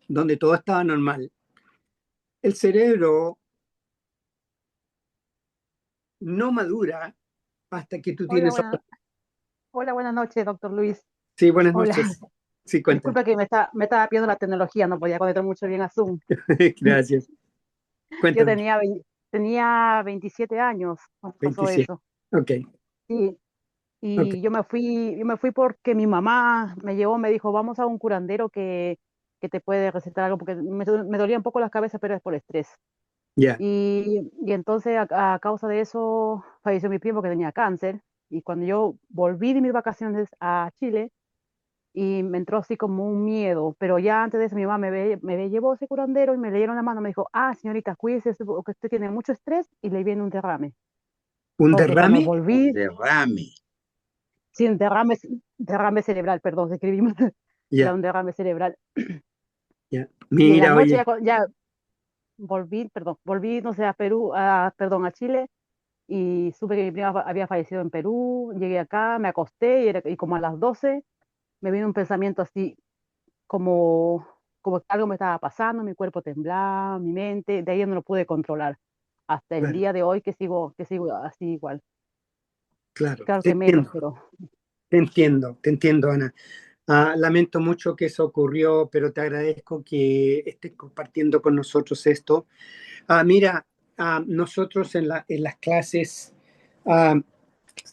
donde todo estaba normal, el cerebro no madura hasta que tú Hola, tienes... buenas noches, doctor Luis. Sí, buenas Hola, noches. Sí, cuenta. disculpa que me estaba pidiendo la tecnología, no podía conectar mucho bien a Zoom. Gracias. Yo Cuéntame. tenía 27 años cuando pasó 27. eso. Ok, Sí, ok. y yo me fui porque mi mamá me llevó, me dijo, vamos a un curandero que te puede recetar algo, porque me dolía un poco la cabeza, pero es por estrés. Ya. Y entonces a causa de eso falleció mi primo que tenía cáncer. Y cuando yo volví de mis vacaciones a Chile, y me entró así como un miedo, pero ya antes de eso mi mamá llevó a ese curandero y me leyeron la mano, me dijo, señorita, cuídese porque usted tiene mucho estrés y le viene un derrame. ¿Un Porque cuando derrame? volví, Derrame. sí, un derrame cerebral, perdón, se escribí mal, era Ya, un derrame cerebral. ya. Y en la Mira, noche oye. ya volví, no sé, a Perú, perdón, a Chile, y supe que mi prima había fallecido en Perú, llegué acá, me acosté y como a las 12 me vino un pensamiento así, como, como que algo me estaba pasando, mi cuerpo temblaba, mi mente, de ahí yo no lo pude controlar. Hasta el Claro, día de hoy que sigo así igual. claro. Claro Te que menos, entiendo, pero te entiendo, Ana. Lamento mucho que eso ocurrió, pero te agradezco que estés compartiendo con nosotros esto. Mira, nosotros en las clases ah,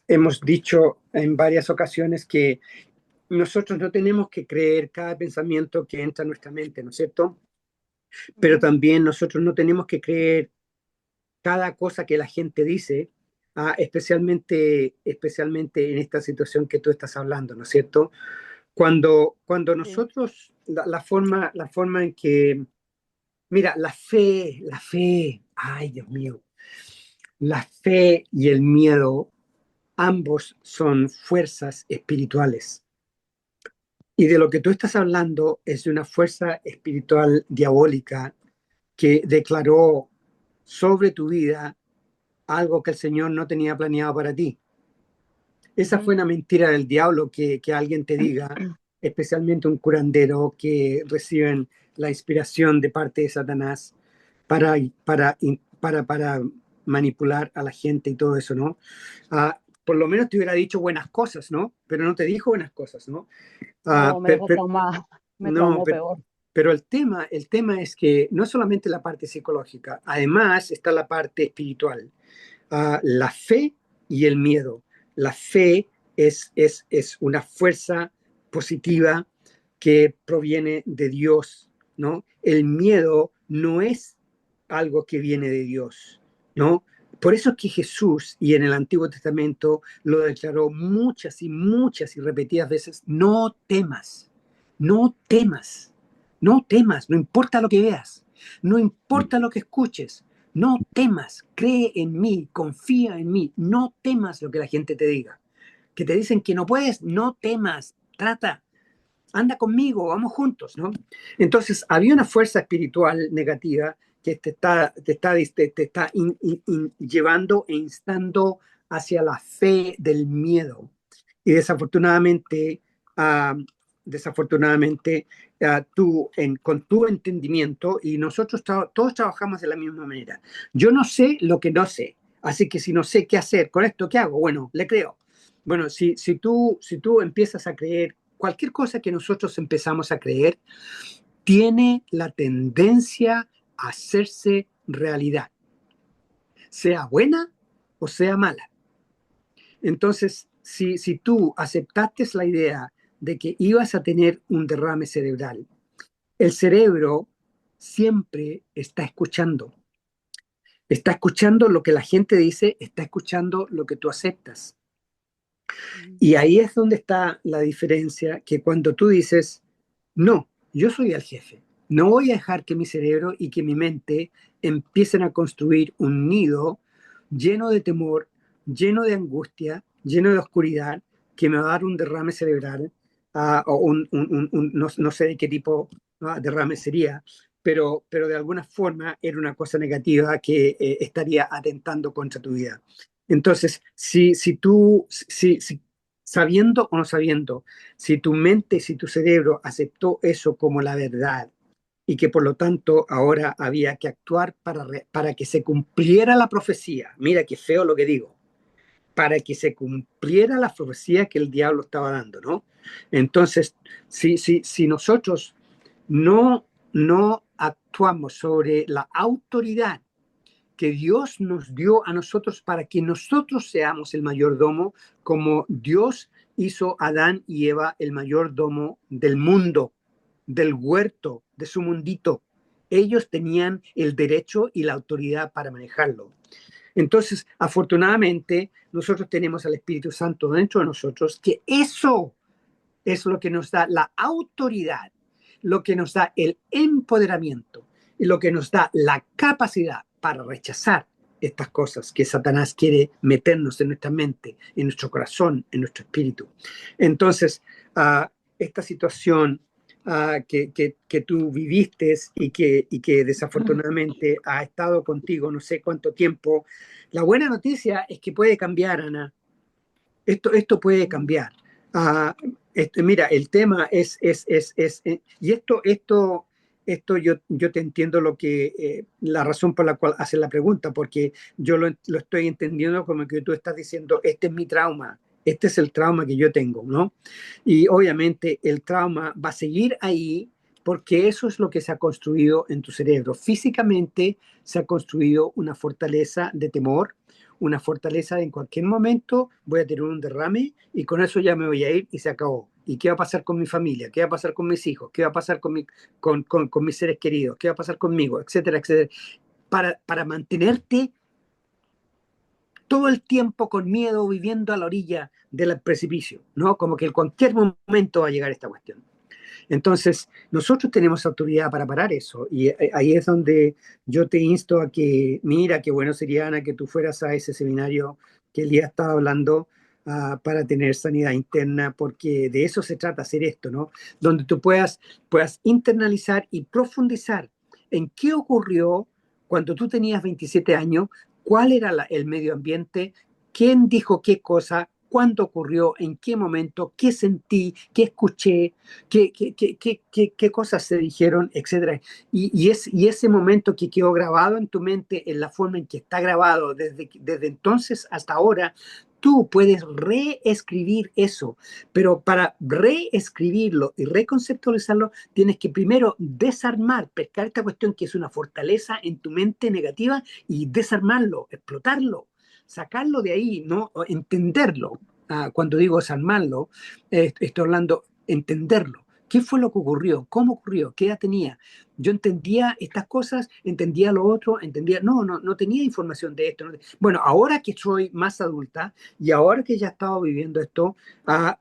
hemos dicho en varias ocasiones que nosotros no tenemos que creer cada pensamiento que entra a nuestra mente, ¿no es cierto? Pero ujú, también nosotros no tenemos que creer cada cosa que la gente dice, especialmente en esta situación que tú estás hablando, ¿no es cierto? Cuando sí, nosotros, la forma en que, mira, la fe, ay Dios mío, la fe y el miedo, ambos son fuerzas espirituales. Y de lo que tú estás hablando es de una fuerza espiritual diabólica que declaró sobre tu vida algo que el Señor no tenía planeado para ti. Esa ujú, fue una mentira del diablo que alguien te diga, especialmente un curandero que reciben la inspiración de parte de Satanás para, para manipular a la gente y todo eso, ¿no? Por lo menos te hubiera dicho buenas cosas, ¿no? Pero no te dijo buenas cosas, ¿no? no, me dejó Pero, traumada, me no, traumó peor. pero el tema es que no solamente la parte psicológica, además está la parte espiritual, la fe y el miedo. La fe es una fuerza positiva que proviene de Dios, ¿no? El miedo no es algo que viene de Dios, ¿no? Por eso es que Jesús, y en el Antiguo Testamento lo declaró muchas y muchas y repetidas veces, no temas, no temas, no temas, no importa lo que veas, no importa lo que escuches, No temas, cree en mí, confía en mí, no temas lo que la gente te diga. Que te dicen que no puedes, no temas, trata, anda conmigo, vamos juntos, ¿no? Entonces, había una fuerza espiritual negativa que te está llevando e instando hacia la fe del miedo. Y uh, desafortunadamente con tu entendimiento, y nosotros todos trabajamos de la misma manera. Yo no sé lo que no sé, así que si no sé qué hacer con esto, ¿qué hago? Bueno, le creo. Bueno, si tú empiezas a creer cualquier cosa que nosotros empezamos a creer, tiene la tendencia a hacerse realidad, sea buena o sea mala. Entonces, si tú aceptaste la idea de que ibas a tener un derrame cerebral, el cerebro siempre está escuchando lo que la gente dice, está escuchando lo que tú aceptas. Y ahí es donde está la diferencia, que cuando tú dices, no, yo soy el jefe, no voy a dejar que mi cerebro y que mi mente empiecen a construir un nido lleno de temor, lleno de angustia, lleno de oscuridad, que me va a dar un derrame cerebral, o no sé de qué tipo derrame sería, pero de alguna forma era una cosa negativa que estaría atentando contra tu vida. Entonces, si sabiendo o no sabiendo, si tu mente, si tu cerebro aceptó eso como la verdad y que por lo tanto ahora había que actuar para que se cumpliera la profecía, mira qué feo lo que digo, para que se cumpliera la profecía que el diablo estaba dando, ¿no? Entonces, si nosotros no actuamos sobre la autoridad que Dios nos dio a nosotros para que nosotros seamos el mayordomo, como Dios hizo a Adán y Eva el mayordomo del mundo, del huerto, de su mundito. Ellos tenían el derecho y la autoridad para manejarlo. Entonces, afortunadamente, nosotros tenemos al Espíritu Santo dentro de nosotros, que eso es lo que nos da la autoridad, lo que nos da el empoderamiento y lo que nos da la capacidad para rechazar estas cosas que Satanás quiere meternos en nuestra mente, en nuestro corazón, en nuestro espíritu. Entonces, esta situación que tú viviste y que desafortunadamente ha estado contigo no sé cuánto tiempo, la buena noticia es que puede cambiar, Ana. Esto puede cambiar. Mira, el tema y esto yo te entiendo la razón por la cual haces la pregunta, porque yo lo estoy entendiendo como que tú estás diciendo, este es mi trauma, este es el trauma que yo tengo, ¿no? Y obviamente el trauma va a seguir ahí porque eso es lo que se ha construido en tu cerebro. Físicamente se ha construido una fortaleza de temor, una fortaleza de en cualquier momento voy a tener un derrame y con eso ya me voy a ir y se acabó. ¿Y qué va a pasar con mi familia? ¿Qué va a pasar con mis hijos? ¿Qué va a pasar con mis seres queridos? ¿Qué va a pasar conmigo? Etcétera, etcétera. Para mantenerte todo el tiempo con miedo, viviendo a la orilla del precipicio, ¿no? Como que en cualquier momento va a llegar esta cuestión. Entonces, nosotros tenemos autoridad para parar eso y ahí es donde yo te insto a que, mira, qué bueno sería, Ana, que tú fueras a ese seminario que Elías estaba hablando para tener sanidad interna, porque de eso se trata, hacer esto, ¿no? Donde tú puedas internalizar y profundizar en qué ocurrió cuando tú tenías 27 años, cuál era el medio ambiente, quién dijo qué cosa, cuándo ocurrió, en qué momento, qué sentí, qué escuché, qué cosas se dijeron, etc. Y ese momento que quedó grabado en tu mente, en la forma en que está grabado desde entonces hasta ahora, tú puedes reescribir eso, pero para reescribirlo y reconceptualizarlo, tienes que primero desarmar, pescar esta cuestión que es una fortaleza en tu mente negativa y desarmarlo, explotarlo, sacarlo de ahí, ¿no? Entenderlo. Cuando digo desarmarlo, estoy hablando entenderlo. ¿Qué fue lo que ocurrió? ¿Cómo ocurrió? ¿Qué edad tenía? Yo entendía estas cosas, entendía lo otro, entendía, no tenía información de esto. Bueno, ahora que soy más adulta y ahora que ya he estado viviendo esto,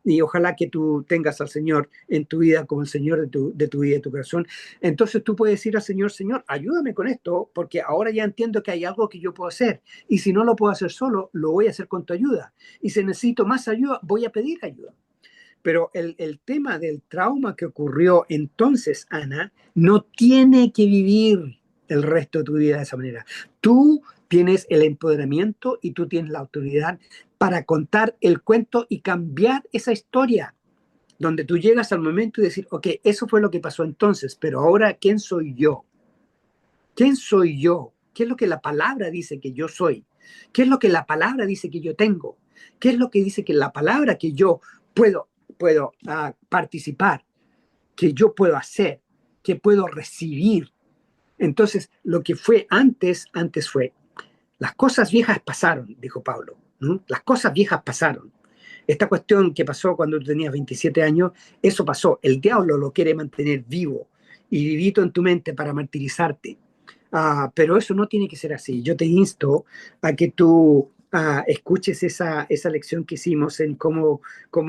y ojalá que tú tengas al Señor en tu vida como el Señor de tu vida y tu corazón, entonces tú puedes decir al Señor, Señor, ayúdame con esto, porque ahora ya entiendo que hay algo que yo puedo hacer. Y si no lo puedo hacer solo, lo voy a hacer con tu ayuda. Y si necesito más ayuda, voy a pedir ayuda. Pero el tema del trauma que ocurrió entonces, Ana, no tiene que vivir el resto de tu vida de esa manera. Tú tienes el empoderamiento y tú tienes la autoridad para contar el cuento y cambiar esa historia, donde tú llegas al momento y decir, ok, eso fue lo que pasó entonces, pero ahora, ¿quién soy yo? ¿Quién soy yo? ¿Qué es lo que la palabra dice que yo soy? ¿Qué es lo que la palabra dice que yo tengo? ¿Qué es lo que dice que la palabra que yo puedo participar, que yo puedo hacer, que puedo recibir? Entonces, lo que fue antes fue, las cosas viejas pasaron, dijo Pablo, ¿no? Las cosas viejas pasaron. Esta cuestión que pasó cuando tú tenías 27 años, eso pasó. El diablo lo quiere mantener vivo y vivito en tu mente para martirizarte. Pero eso no tiene que ser así. Yo te insto a que tú escuches esa lección que hicimos en cómo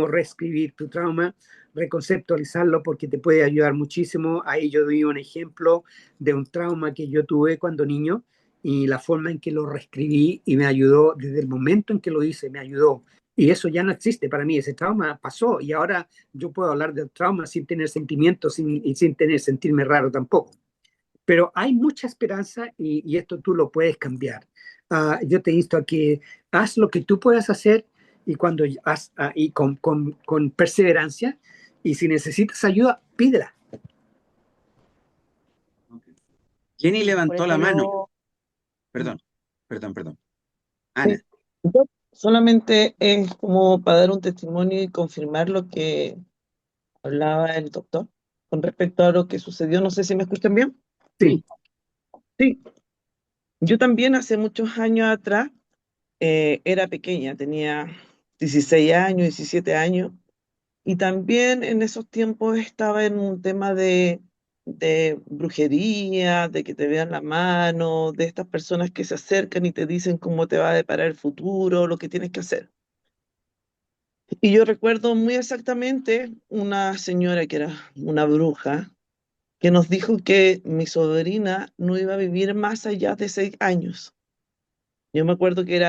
reescribir tu trauma, reconceptualizarlo, porque te puede ayudar muchísimo. Ahí yo doy un ejemplo de un trauma que yo tuve cuando niño y la forma en que lo reescribí y me ayudó desde el momento en que lo hice, me ayudó. Y eso ya no existe para mí, ese trauma pasó y ahora yo puedo hablar del trauma sin tener sentimientos y sin sentirme raro tampoco. Pero hay mucha esperanza y esto tú lo puedes cambiar. Yo te insto a que haz lo que tú puedas hacer y cuando y con perseverancia, y si necesitas ayuda, pídela. Jenny Sí, por levantó eso la mano. yo, Perdón, perdón. Sí. Ana, Yo solamente es como para dar un testimonio y confirmar lo que hablaba el doctor con respecto a lo que sucedió. No sé si me escuchan bien. Sí, Sí, yo también hace muchos años atrás era pequeña, tenía 16 años, 17 años, y también en esos tiempos estaba en un tema de brujería, de que te vean la mano, de estas personas que se acercan y te dicen cómo te va a deparar el futuro, lo que tienes que hacer. Y yo recuerdo muy exactamente una señora que era una bruja, que nos dijo que mi sobrina no iba a vivir más allá de 6 años. Yo me acuerdo que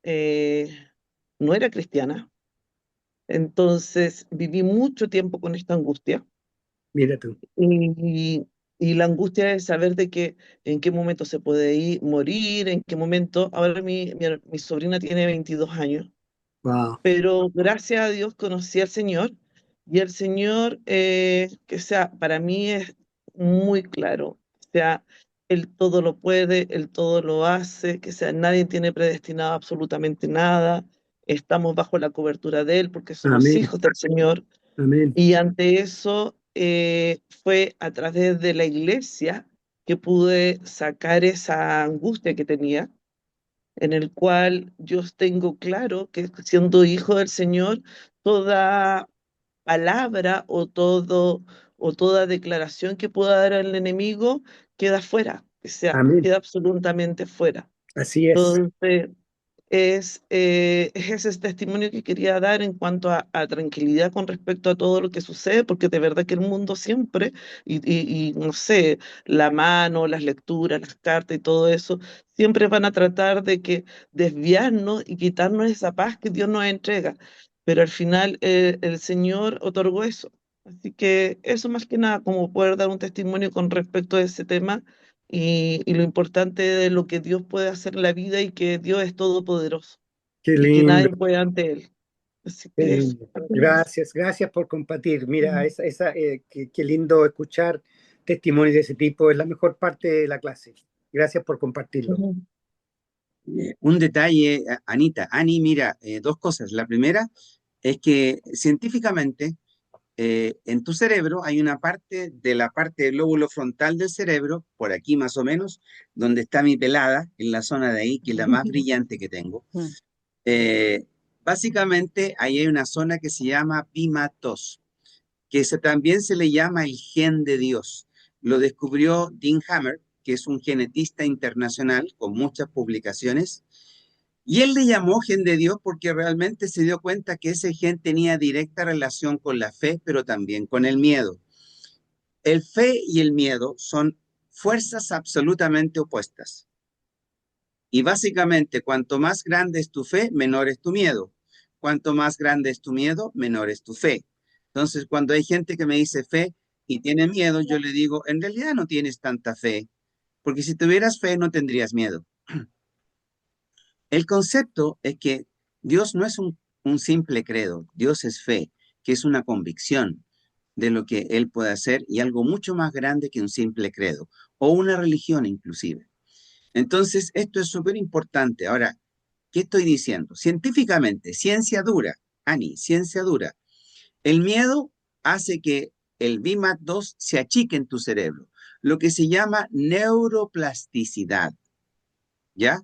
eh, no era cristiana, entonces viví mucho tiempo con esta angustia. mira tú. Y, y la angustia de saber de que en qué momento se puede ir, morir, en qué momento. Ahora mi sobrina tiene 22 años. Wow. Pero gracias a Dios conocí al Señor y el Señor, que sea, para mí es muy claro, o sea, Él todo lo puede, Él todo lo hace, que sea, nadie tiene predestinado absolutamente nada, estamos bajo la cobertura de Él porque somos Amén. hijos del Señor Amén. y ante eso fue a través de la iglesia que pude sacar esa angustia que tenía en el cual yo tengo claro que siendo hijo del Señor, toda palabra o toda declaración que pueda dar al enemigo queda fuera, o sea, Amén. queda absolutamente fuera. Así es. Entonces, es ese testimonio que quería dar en cuanto a tranquilidad con respecto a todo lo que sucede, porque de verdad que el mundo siempre, y no sé, la mano, las lecturas, las cartas y todo eso, siempre van a tratar de que desviarnos y quitarnos esa paz que Dios nos entrega. Pero al final el Señor otorgó eso. Así que eso más que nada, como poder dar un testimonio con respecto a ese tema y lo importante de lo que Dios puede hacer en la vida y que Dios es todopoderoso Qué y que lindo. nadie puede ante Él. Así Qué que eso. lindo. Gracias por compartir. Mira, qué lindo escuchar testimonios de ese tipo. Es la mejor parte de la clase. Gracias por compartirlo. Ujú. un detalle, Ani, mira, dos cosas. La primera es que científicamente en tu cerebro hay una parte de la parte del lóbulo frontal del cerebro, por aquí más o menos, donde está mi pelada, en la zona de ahí, que es la más brillante que tengo. Mm. Eh, Básicamente, ahí hay una zona que se llama pimatos. también se le llama el gen de Dios. Lo descubrió Dean Hammer, que es un genetista internacional con muchas publicaciones, y él le llamó gen de Dios porque realmente se dio cuenta que ese gen tenía directa relación con la fe, pero también con el miedo. El fe y el miedo son fuerzas absolutamente opuestas. Y básicamente, cuanto más grande es tu fe, menor es tu miedo. Cuanto más grande es tu miedo, menor es tu fe. Entonces, cuando hay gente que me dice fe y tiene miedo, yo le digo, en realidad no tienes tanta fe, porque si tuvieras fe no tendrías miedo. El concepto es que Dios no es un simple credo, Dios es fe, que es una convicción de lo que Él puede hacer y algo mucho más grande que un simple credo, o una religión inclusive. Entonces, esto es súper importante. Ahora, ¿qué estoy diciendo? Científicamente, ciencia dura, Ani, ciencia dura. El miedo hace que el BMAT2 se achique en tu cerebro, lo que se llama neuroplasticidad, ¿ya?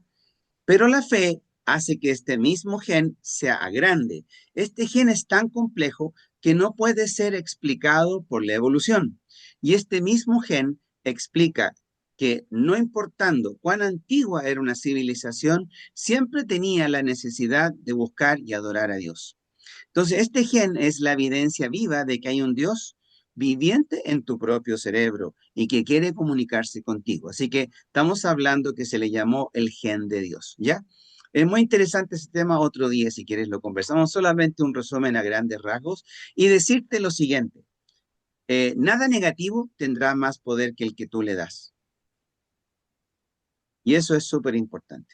Pero la fe hace que este mismo gen sea grande. Este gen es tan complejo que no puede ser explicado por la evolución. Y este mismo gen explica que no importando cuán antigua era una civilización, siempre tenía la necesidad de buscar y adorar a Dios. Entonces, este gen es la evidencia viva de que hay un Dios viviente en tu propio cerebro y que quiere comunicarse contigo. Así que estamos hablando que se le llamó el gen de Dios, ¿ya? Es muy interesante ese tema, otro día si quieres lo conversamos, solamente un resumen a grandes rasgos y decirte lo siguiente, nada negativo tendrá más poder que el que tú le das. Y eso es súper importante,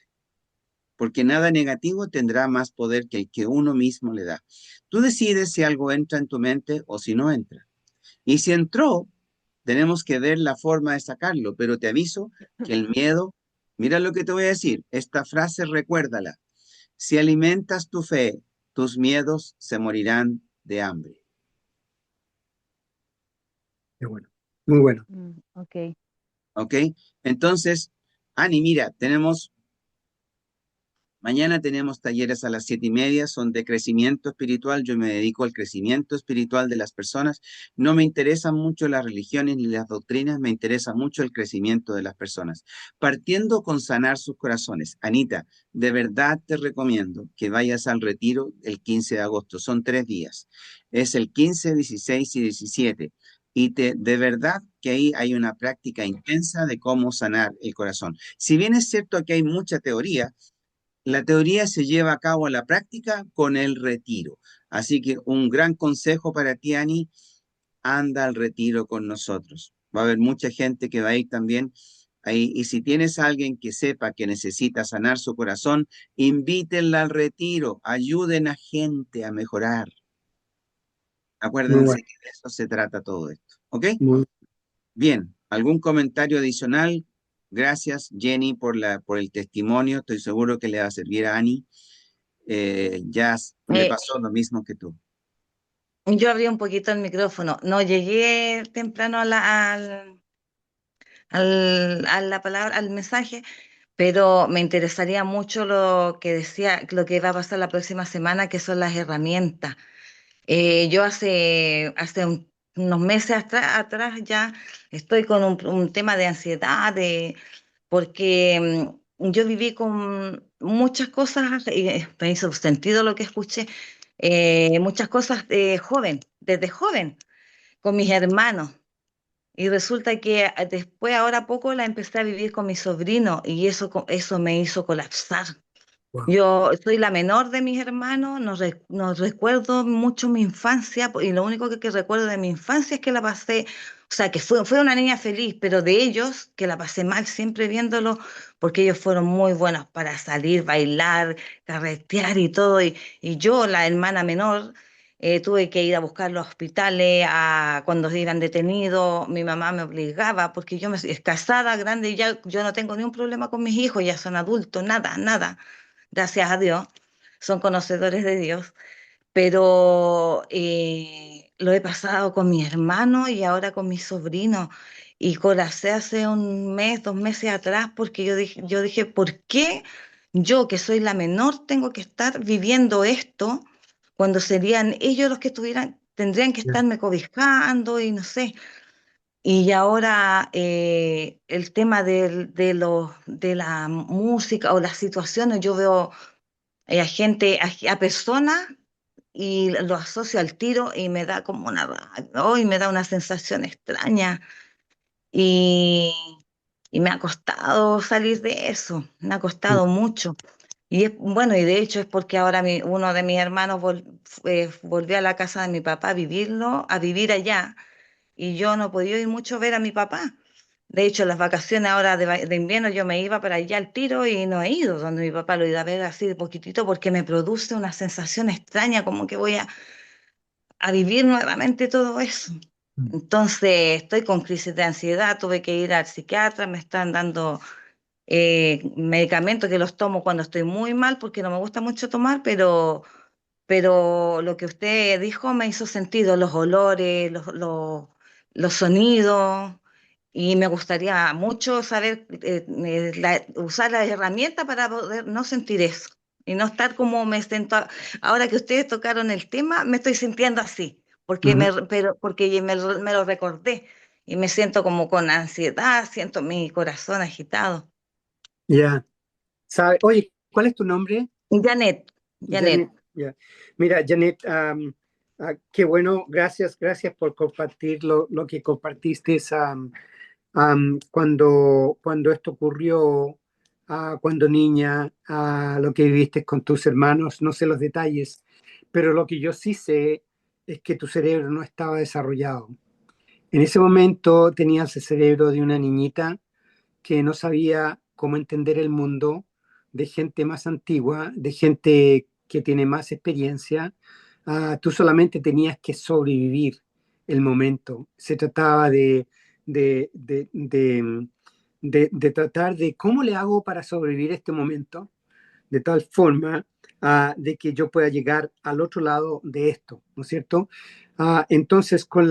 porque nada negativo tendrá más poder que el que uno mismo le da. Tú decides si algo entra en tu mente o si no entra. Y si entró, tenemos que ver la forma de sacarlo, pero te aviso que el miedo, mira lo que te voy a decir, esta frase recuérdala, si alimentas tu fe, tus miedos se morirán de hambre. Qué bueno, muy bueno. Ok. ¿Ok? Entonces, Ani, mira, mañana tenemos talleres a las 7:30, son de crecimiento espiritual. Yo me dedico al crecimiento espiritual de las personas. No me interesan mucho las religiones ni las doctrinas, me interesa mucho el crecimiento de las personas. Partiendo con sanar sus corazones. Anita, de verdad te recomiendo que vayas al retiro el 15 de agosto. Son 3 días. Es el 15, 16 y 17. Y de verdad que ahí hay una práctica intensa de cómo sanar el corazón. Si bien es cierto que hay mucha teoría, la teoría se lleva a cabo a la práctica con el retiro. Así que un gran consejo para ti, Ani, anda al retiro con nosotros. Va a haber mucha gente que va a ir también ahí. Y si tienes a alguien que sepa que necesita sanar su corazón, invítenla al retiro. Ayuden a gente a mejorar. Muy Acuérdense bueno, que de eso se trata todo esto. ¿Ok? muy Bien, ¿algún comentario adicional? Gracias, Jenny, por el testimonio. Estoy seguro que le va a servir a Ani. Ya le Eh, pasó lo mismo que tú. yo abrí un poquito el micrófono. No llegué temprano a la palabra, al mensaje, pero me interesaría mucho lo que decía, lo que va a pasar la próxima semana, que son las herramientas. Yo hace unos meses atrás ya estoy con un tema de ansiedad, porque yo viví con muchas cosas, y me hizo sentido lo que escuché, muchas cosas desde joven, con mis hermanos. Y resulta que después, ahora poco, la empecé a vivir con mi sobrino y eso me hizo colapsar. wow. Yo soy la menor de mis hermanos, no recuerdo mucho mi infancia, y lo único que recuerdo de mi infancia es que la pasé, o sea, que fue una niña feliz, pero de ellos, que la pasé mal siempre viéndolo, porque ellos fueron muy buenos para salir, bailar, carretear y todo, y yo, la hermana menor, tuve que ir a buscar los hospitales cuando iban detenidos, mi mamá me obligaba, porque es casada, grande, y ya yo no tengo ni un problema con mis hijos, ya son adultos, nada, nada gracias a Dios, son conocedores de Dios, pero lo he pasado con mi hermano y ahora con mi sobrino. Y colapsé hace un mes, 2 meses atrás, porque yo dije, ¿por qué yo, que soy la menor, tengo que estar viviendo esto cuando serían ellos los que tendrían que Ya. estarme cobijando y no sé. Y ahora el tema de la música o las situaciones, yo veo a gente, a personas y lo asocio al tiro y me da como una rabia, y me da una sensación extraña y, y me ha costado salir de eso, me ha Mm. costado mucho. Y bueno, y de hecho es porque ahora uno de mis hermanos volvió a la casa de mi papá a vivir allá, y yo no he podido ir mucho a ver a mi papá. De hecho, las vacaciones ahora de invierno yo me iba para allá al tiro y no he ido donde mi papá, lo he ido a ver así de poquitito porque me produce una sensación extraña, como que voy a vivir nuevamente todo eso. Mm. Entonces, estoy con crisis de ansiedad, tuve que ir al psiquiatra, me están dando medicamentos que los tomo cuando estoy muy mal porque no me gusta mucho tomar, pero lo que usted dijo me hizo sentido, los olores, los sonidos, y me gustaría mucho saber usar las herramientas para poder no sentir eso y no estar como me siento. Ahora que ustedes tocaron el tema, me estoy sintiendo así, Ujú. porque me lo recordé y me siento como con ansiedad, siento mi corazón agitado. Ya. Oye, ¿cuál es tu nombre? Janet, Janet. Janet. Ya. Mira, Janet, qué bueno, gracias por compartir lo que compartiste. Cuando esto ocurrió, cuando niña, lo que viviste con tus hermanos, no sé los detalles, pero lo que yo sí sé es que tu cerebro no estaba desarrollado. En ese momento tenías el cerebro de una niñita que no sabía cómo entender el mundo, de gente más antigua, de gente que tiene más experiencia. Tú solamente tenías que sobrevivir el momento. Se trataba de, de, de, de tratar de cómo le hago para sobrevivir este momento, de tal forma de que yo pueda llegar al otro lado de esto, ¿no es cierto? Entonces, con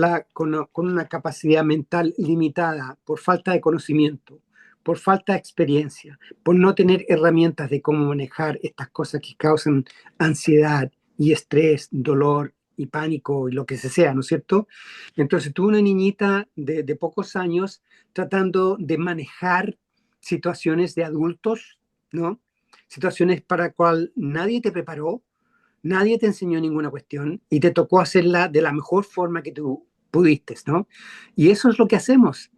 una capacidad mental limitada por falta de conocimiento, por falta de experiencia, por no tener herramientas de cómo manejar estas cosas que causan ansiedad y estrés, dolor y pánico y lo que sea, ¿no es cierto? Entonces, tú una niñita de pocos años tratando de manejar situaciones de adultos, ¿no? Situaciones para las cuales nadie te preparó, nadie te enseñó ninguna cuestión y te tocó hacerla de la mejor forma que tú pudiste, ¿no? Y eso es lo que hacemos.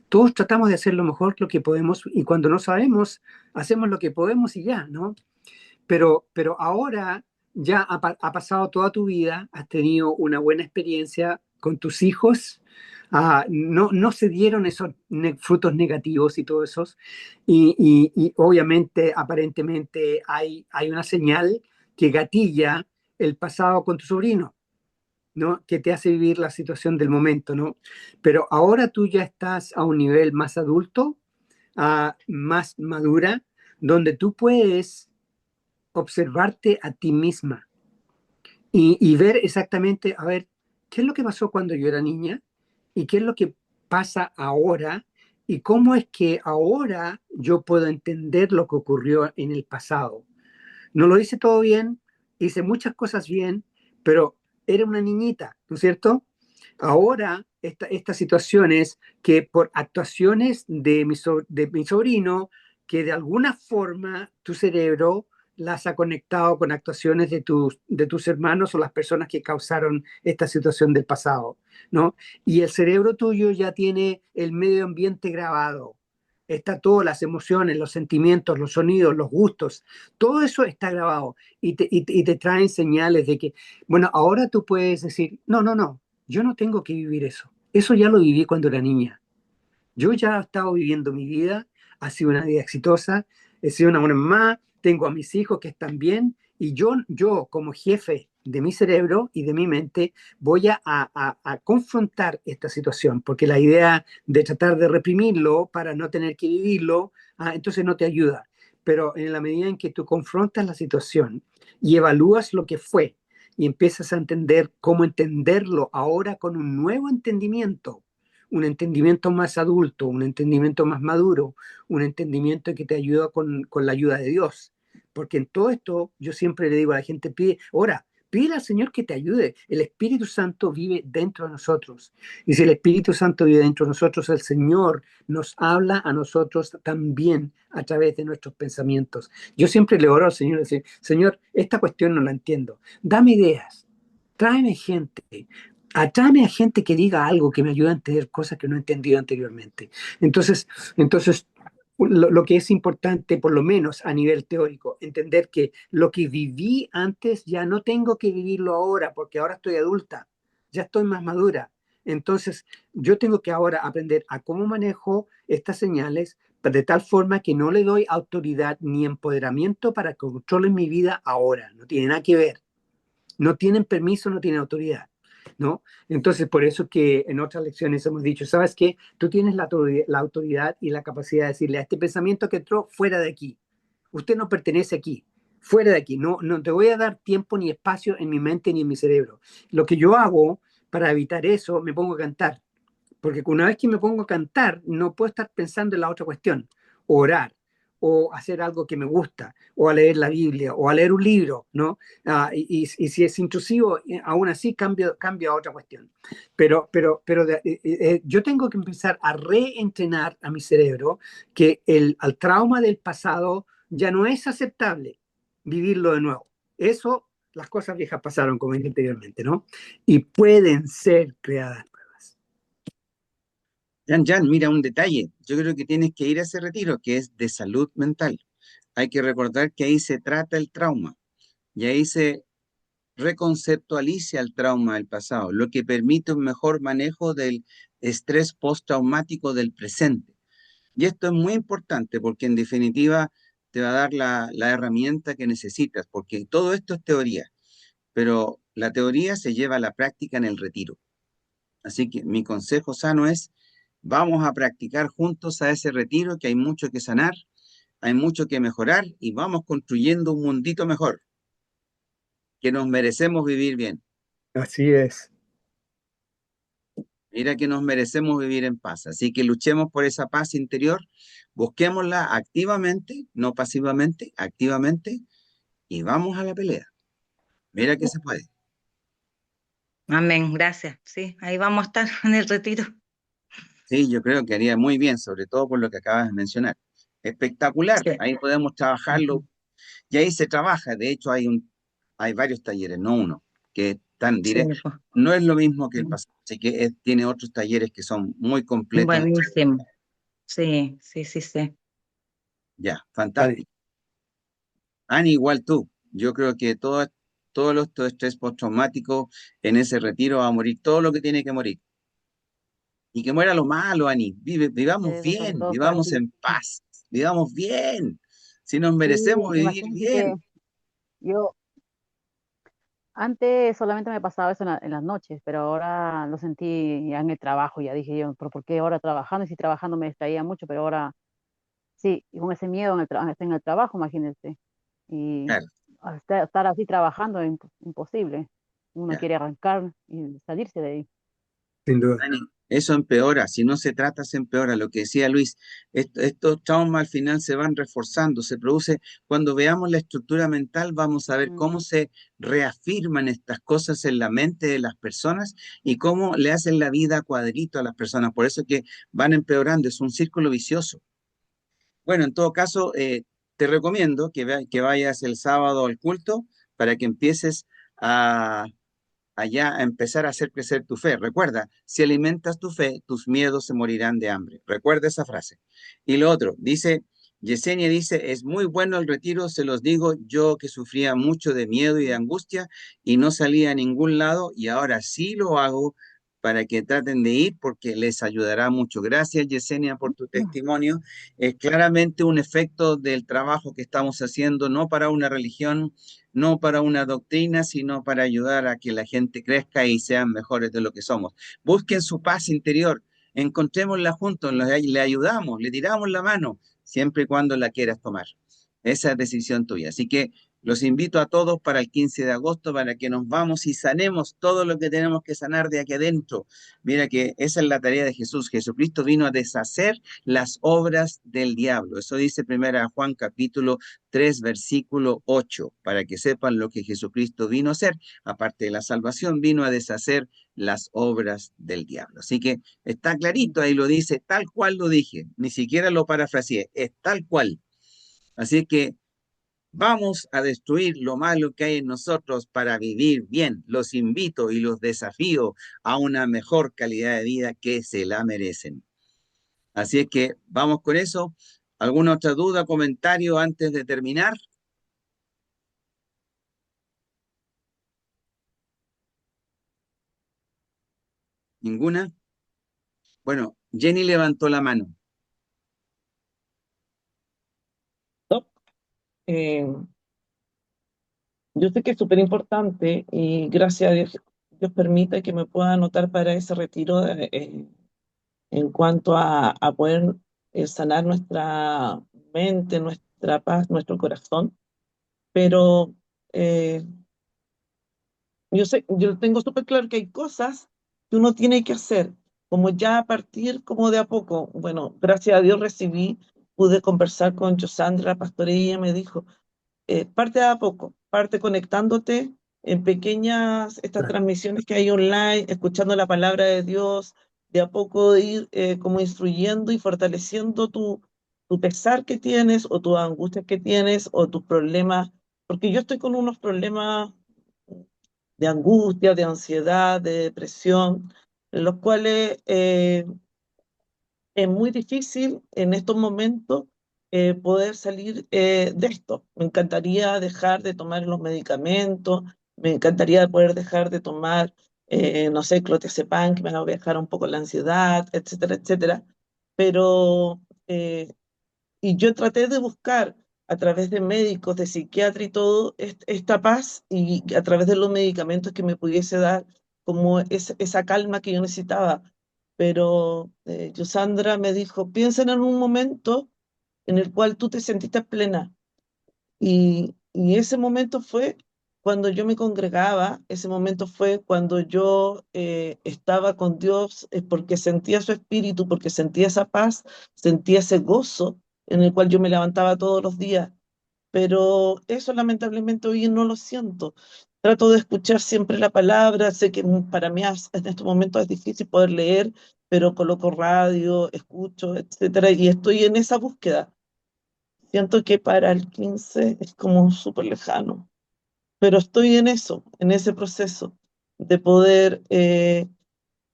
Todos tratamos de hacer lo mejor lo que podemos y cuando no sabemos, hacemos lo que podemos y ya, ¿no? Pero ahora ya ha pasado toda tu vida, has tenido una buena experiencia con tus hijos, no se dieron esos frutos negativos y todo eso, y obviamente, aparentemente, hay una señal que gatilla el pasado con tu sobrino, ¿no? Que te hace vivir la situación del momento, ¿no? Pero ahora tú ya estás a un nivel más adulto, más madura, donde tú puedes observarte a ti misma y ver exactamente, a ver, qué es lo que pasó cuando yo era niña y qué es lo que pasa ahora y cómo es que ahora yo puedo entender lo que ocurrió en el pasado. No lo hice todo bien, hice muchas cosas bien, pero era una niñita, ¿no es cierto? Ahora, estas situaciones que por actuaciones de mi sobrino, que de alguna forma tu cerebro las ha conectado con actuaciones de tus hermanos o las personas que causaron esta situación del pasado, ¿no? Y el cerebro tuyo ya tiene el medio ambiente grabado. Está todo, las emociones, los sentimientos, los sonidos, los gustos, todo eso está grabado y te traen señales de que, bueno, ahora tú puedes decir, no, yo no tengo que vivir eso. Eso ya lo viví cuando era niña. Yo ya he estado viviendo mi vida, ha sido una vida exitosa, he sido una buena mamá, tengo a mis hijos que están bien y yo como jefe de mi cerebro y de mi mente voy a confrontar esta situación, porque la idea de tratar de reprimirlo para no tener que vivirlo, entonces no te ayuda. Pero en la medida en que tú confrontas la situación y evalúas lo que fue y empiezas a entender cómo entenderlo ahora con un nuevo entendimiento, un entendimiento más adulto, un entendimiento más maduro, un entendimiento que te ayuda con la ayuda de Dios. Porque en todo esto yo siempre le digo a la gente, ora, pide al Señor que te ayude. El Espíritu Santo vive dentro de nosotros. Y si el Espíritu Santo vive dentro de nosotros, el Señor nos habla a nosotros también a través de nuestros pensamientos. Yo siempre le oro al Señor y le digo, Señor, esta cuestión no la entiendo. Dame ideas, tráeme gente. Atráeme a gente que diga algo que me ayude a entender cosas que no he entendido anteriormente. Entonces, lo que es importante, por lo menos a nivel teórico, entender que lo que viví antes ya no tengo que vivirlo ahora, porque ahora estoy adulta, ya estoy más madura. Entonces, yo tengo que ahora aprender a cómo manejo estas señales de tal forma que no le doy autoridad ni empoderamiento para que controlen mi vida ahora. No tiene nada que ver. No tienen permiso, no tienen autoridad, ¿no? Entonces, por eso que en otras lecciones hemos dicho, ¿sabes qué? Tú tienes la autoridad y la capacidad de decirle a este pensamiento que entró fuera de aquí. Usted no pertenece aquí, fuera de aquí. No, no te voy a dar tiempo ni espacio en mi mente ni en mi cerebro. Lo que yo hago para evitar eso, me pongo a cantar. Porque una vez que me pongo a cantar, no puedo estar pensando en la otra cuestión, o orar, o hacer algo que me gusta, o a leer la Biblia, o a leer un libro, ¿no? Y si es intrusivo, aún así cambia a otra cuestión. Pero yo tengo que empezar a reentrenar a mi cerebro que al trauma del pasado ya no es aceptable vivirlo de nuevo. Eso, las cosas viejas pasaron, como dije anteriormente, ¿no? Y pueden ser creadas. Jan, mira un detalle. Yo creo que tienes que ir a ese retiro que es de salud mental. Hay que recordar que ahí se trata el trauma y ahí se reconceptualiza el trauma del pasado, lo que permite un mejor manejo del estrés postraumático del presente. Y esto es muy importante porque en definitiva te va a dar la herramienta que necesitas, porque todo esto es teoría, pero la teoría se lleva a la práctica en el retiro. Así que mi consejo sano es, vamos a practicar juntos a ese retiro, que hay mucho que sanar, hay mucho que mejorar y vamos construyendo un mundito mejor, que nos merecemos vivir bien. Así es. Mira que nos merecemos vivir en paz. Así que luchemos por esa paz interior, busquémosla activamente, no pasivamente, activamente, y vamos a la pelea. Mira que se puede. Amén, gracias. Sí, ahí vamos a estar en el retiro. Sí, yo creo que haría muy bien, sobre todo por lo que acabas de mencionar. Espectacular, Sí. ahí podemos trabajarlo. Y ahí se trabaja, de hecho hay varios talleres, no uno, que están Sí, directos. pues. No es lo mismo que el pasado, así que tiene otros talleres que son muy completos. Buenísimo. Sí, sí, sí, sí. Ya, Vale. fantástico. Ani, igual tú. Yo creo que todo estrés postraumático en ese retiro va a morir todo lo que tiene que morir. Y que muera lo malo, Ani. Vivamos Eso sobre bien, todo fue vivamos así. en paz, vivamos bien. Si nos Sí, merecemos vivir imagínate que bien. yo antes solamente me pasaba eso en las noches, pero ahora lo sentí ya en el trabajo. Ya dije yo, ¿pero por qué ahora trabajando? Y si trabajando me distraía mucho, pero ahora sí, y con ese miedo en el trabajo, imagínate. Y Claro, estar así trabajando es imposible. Uno ya. quiere arrancar y salirse de ahí. Sin duda. Dani, eso empeora, si no se trata, se empeora. Lo que decía Luis, estos traumas al final se van reforzando, se produce, cuando veamos la estructura mental, vamos a ver cómo Mm. se reafirman estas cosas en la mente de las personas y cómo le hacen la vida cuadrito a las personas. Por eso es que van empeorando, es un círculo vicioso. Bueno, en todo caso, te recomiendo que vayas el sábado al culto para que empieces a allá a empezar a hacer crecer tu fe. Recuerda, si alimentas tu fe, tus miedos se morirán de hambre. Recuerda esa frase. Y lo otro, dice, Yesenia dice, es muy bueno el retiro, se los digo, yo que sufría mucho de miedo y de angustia y no salía a ningún lado y ahora sí lo hago para que traten de ir porque les ayudará mucho. Gracias, Yesenia, por tu testimonio. Es claramente un efecto del trabajo que estamos haciendo, no para una religión, no para una doctrina, sino para ayudar a que la gente crezca y sean mejores de lo que somos. Busquen su paz interior, encontrémosla juntos, le ayudamos, le tiramos la mano, siempre y cuando la quieras tomar. Esa es decisión tuya. Así que Los invito a todos para el 15 de agosto para que nos vamos y sanemos todo lo que tenemos que sanar de aquí adentro. Mira que esa es la tarea de Jesús. Jesucristo vino a deshacer las obras del diablo. Eso dice 1 Juan capítulo 3, versículo 8, para que sepan lo que Jesucristo vino a hacer. Aparte de la salvación, vino a deshacer las obras del diablo. Así que está clarito, ahí lo dice, tal cual lo dije. Ni siquiera lo parafraseé, es tal cual. Así que vamos a destruir lo malo que hay en nosotros para vivir bien. Los invito y los desafío a una mejor calidad de vida que se la merecen. Así es que vamos con eso. ¿Alguna otra duda, comentario antes de terminar? ¿Ninguna? Bueno, Jenny levantó la mano. ¿No? Eh, yo sé que es súper importante y gracias a Dios, Dios permite que me pueda anotar para ese retiro en cuanto a poder sanar nuestra mente, nuestra paz, nuestro corazón. Pero eh, yo sé, yo tengo súper claro que hay cosas que uno tiene que hacer, como ya a partir como de a poco. Bueno, gracias a Dios pude conversar con Josandra, la pastora, y ella me dijo, parte de a poco, parte conectándote en pequeñas, estas transmisiones que hay online, escuchando la palabra de Dios, de a poco ir como instruyendo y fortaleciendo tu pesar que tienes, o tus angustias que tienes, o tus problemas, porque yo estoy con unos problemas de angustia, de ansiedad, de depresión, en los cuales es muy difícil en estos momentos poder salir de esto. Me encantaría dejar de tomar los medicamentos, me encantaría poder dejar de tomar, no sé, clonazepam, que me va a bajar un poco la ansiedad, etcétera, etcétera. Pero y yo traté de buscar a través de médicos, de psiquiatra y todo, esta paz, y a través de los medicamentos que me pudiese dar como esa calma que yo necesitaba. Pero Yosandra me dijo, piensa en un momento en el cual tú te sentiste plena. Y ese momento fue cuando yo me congregaba, ese momento fue cuando yo estaba con Dios, porque sentía su espíritu, porque sentía esa paz, sentía ese gozo en el cual yo me levantaba todos los días. Pero eso lamentablemente hoy no lo siento. Trato de escuchar siempre la palabra, sé que para mí en estos momentos es difícil poder leer, pero coloco radio, escucho, etcétera, y estoy en esa búsqueda. Siento que para el 15 es como súper lejano, pero estoy en eso, en ese proceso de poder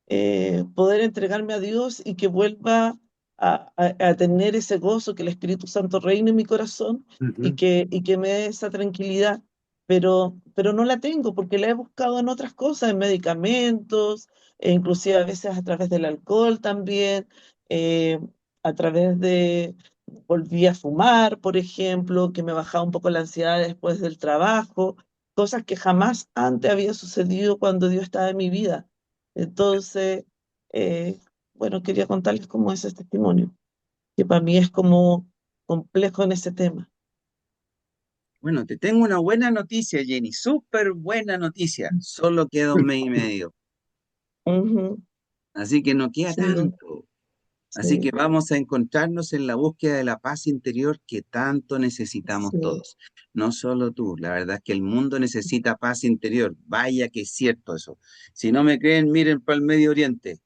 entregarme a Dios y que vuelva a tener ese gozo, que el Espíritu Santo reine en mi corazón Ujú. y que me dé esa tranquilidad. Pero no la tengo porque la he buscado en otras cosas, en medicamentos, e inclusive a veces a través del alcohol también, eh, a través de... Volví a fumar, por ejemplo, que me bajaba un poco la ansiedad después del trabajo, cosas que jamás antes había sucedido cuando Dios estaba en mi vida. Entonces, eh, bueno, quería contarles cómo es ese testimonio, que para mí es como complejo en ese tema. Bueno, te tengo una buena noticia, Jenny, súper buena noticia. Solo queda un mes y medio, Ujú, así que no queda sí, tanto. Así que sí, vamos a encontrarnos en la búsqueda de la paz interior que tanto necesitamos sí, todos. No solo tú, la verdad es que el mundo necesita paz interior. Vaya que es cierto eso. Si no me creen, miren para el Medio Oriente.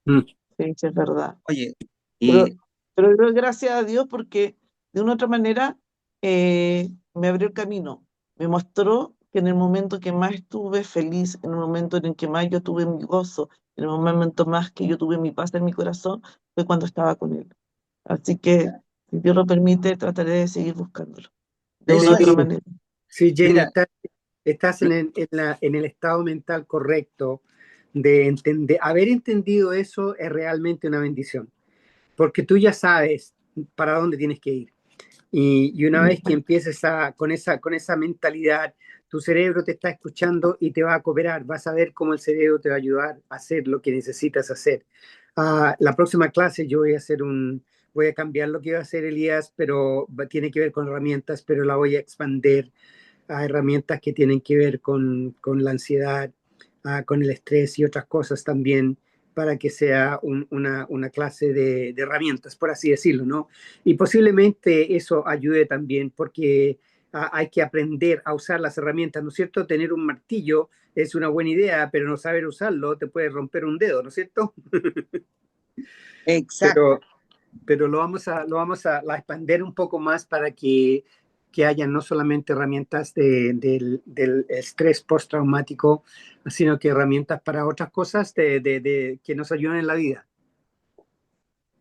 Mm. sí, es verdad. Oye, Pero, y pero yo doy gracias a Dios porque de una u otra manera me abrió el camino. Me mostró que en el momento que más estuve feliz, en el momento en el que más yo tuve mi gozo, en el momento más que yo tuve mi paz en mi corazón, fue cuando estaba con Él. Así que, si Dios lo permite, trataré de seguir buscándolo, de una u eso otra es. Sí, manera. sí, Jenny, Mira, estás en el estado mental correcto de entender. Haber entendido eso es realmente una bendición, porque tú ya sabes para dónde tienes que ir. Y una vez que empieces con esa mentalidad, tu cerebro te está escuchando y te va a cooperar. Vas a ver cómo el cerebro te va a ayudar a hacer lo que necesitas hacer. La próxima clase yo voy a hacer voy a cambiar lo que iba a hacer Elías, pero tiene que ver con herramientas, pero la voy a expandir a herramientas que tienen que ver con la ansiedad, con el estrés y otras cosas también, para que sea una clase de herramientas, por así decirlo, ¿no? Y posiblemente eso ayude también, porque hay que aprender a usar las herramientas, ¿no es cierto? Tener un martillo es una buena idea, pero no saber usarlo te puede romper un dedo, ¿no es cierto? Exacto. Pero, pero lo vamos a expandir un poco más para que haya no solamente herramientas del estrés postraumático, sino que herramientas para otras cosas que nos ayuden en la vida.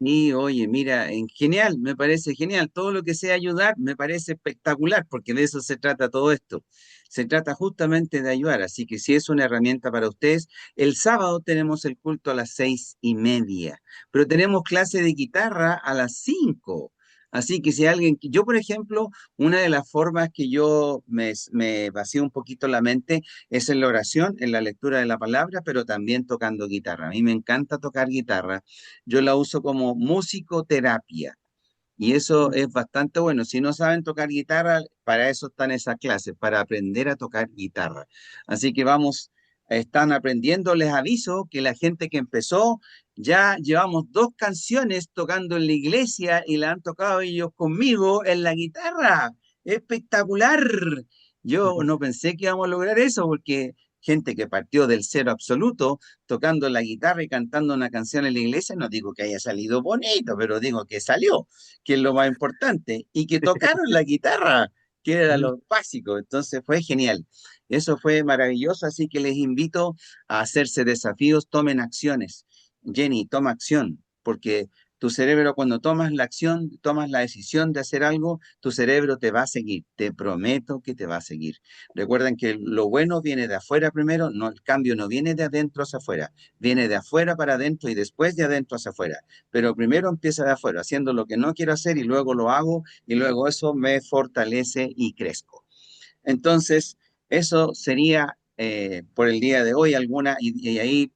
Y oye, mira, genial, me parece genial. Todo lo que sea ayudar me parece espectacular, porque de eso se trata todo esto. Se trata justamente de ayudar, así que si es una herramienta para ustedes, el sábado tenemos el culto a las 6:30, pero tenemos clase de guitarra a las 5. Así que si alguien, yo por ejemplo, una de las formas que yo me vacío un poquito la mente es en la oración, en la lectura de la palabra, pero también tocando guitarra. A mí me encanta tocar guitarra. Yo la uso como musicoterapia y eso es bastante bueno. Si no saben tocar guitarra, para eso están esas clases, para aprender a tocar guitarra. Así que vamos, están aprendiendo. Les aviso que la gente que empezó, ya llevamos 2 canciones tocando en la iglesia y la han tocado ellos conmigo en la guitarra. Espectacular. Yo no pensé que íbamos a lograr eso porque gente que partió del cero absoluto tocando la guitarra y cantando una canción en la iglesia, no digo que haya salido bonito, pero digo que salió, que es lo más importante, y que tocaron la guitarra, que era lo básico. Entonces fue genial. Eso fue maravilloso, así que les invito a hacerse desafíos, tomen acciones. Jenny, toma acción, porque tu cerebro cuando tomas la acción, tomas la decisión de hacer algo, tu cerebro te va a seguir, te prometo que te va a seguir. Recuerden que lo bueno viene de afuera primero, no, el cambio no viene de adentro hacia afuera, viene de afuera para adentro y después de adentro hacia afuera. Pero primero empieza de afuera, haciendo lo que no quiero hacer y luego lo hago y luego eso me fortalece y crezco. Entonces, eso sería por el día de hoy alguna, y ahí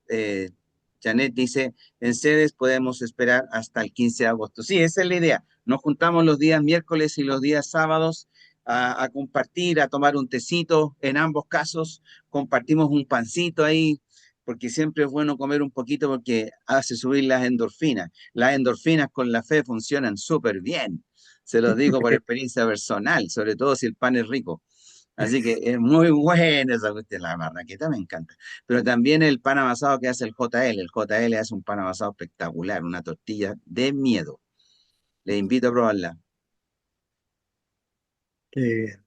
Janet dice, en sedes podemos esperar hasta el 15 de agosto. Sí, esa es la idea. Nos juntamos los días miércoles y los días sábados a compartir, a tomar un tecito. En ambos casos, compartimos un pancito ahí, porque siempre es bueno comer un poquito porque hace subir las endorfinas. Las endorfinas con la fe funcionan súper bien. Se los digo por experiencia personal, sobre todo si el pan es rico. Así que es muy buena esa cuestión, la marraqueta me encanta. Pero también el pan amasado que hace el JL. El JL hace un pan amasado espectacular, una tortilla de miedo. Les invito a probarla. Eh,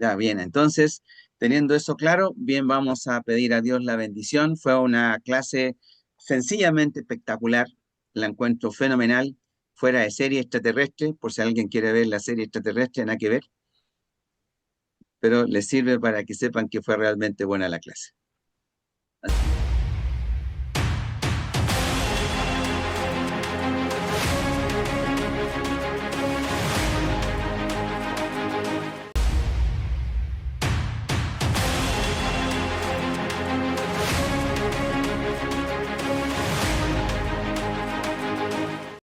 Ya, bien, entonces, teniendo eso claro, bien, vamos a pedir a Dios la bendición. Fue una clase sencillamente espectacular. La encuentro fenomenal, fuera de serie extraterrestre, por si alguien quiere ver la serie extraterrestre, nada que ver, pero les sirve para que sepan que fue realmente buena la clase.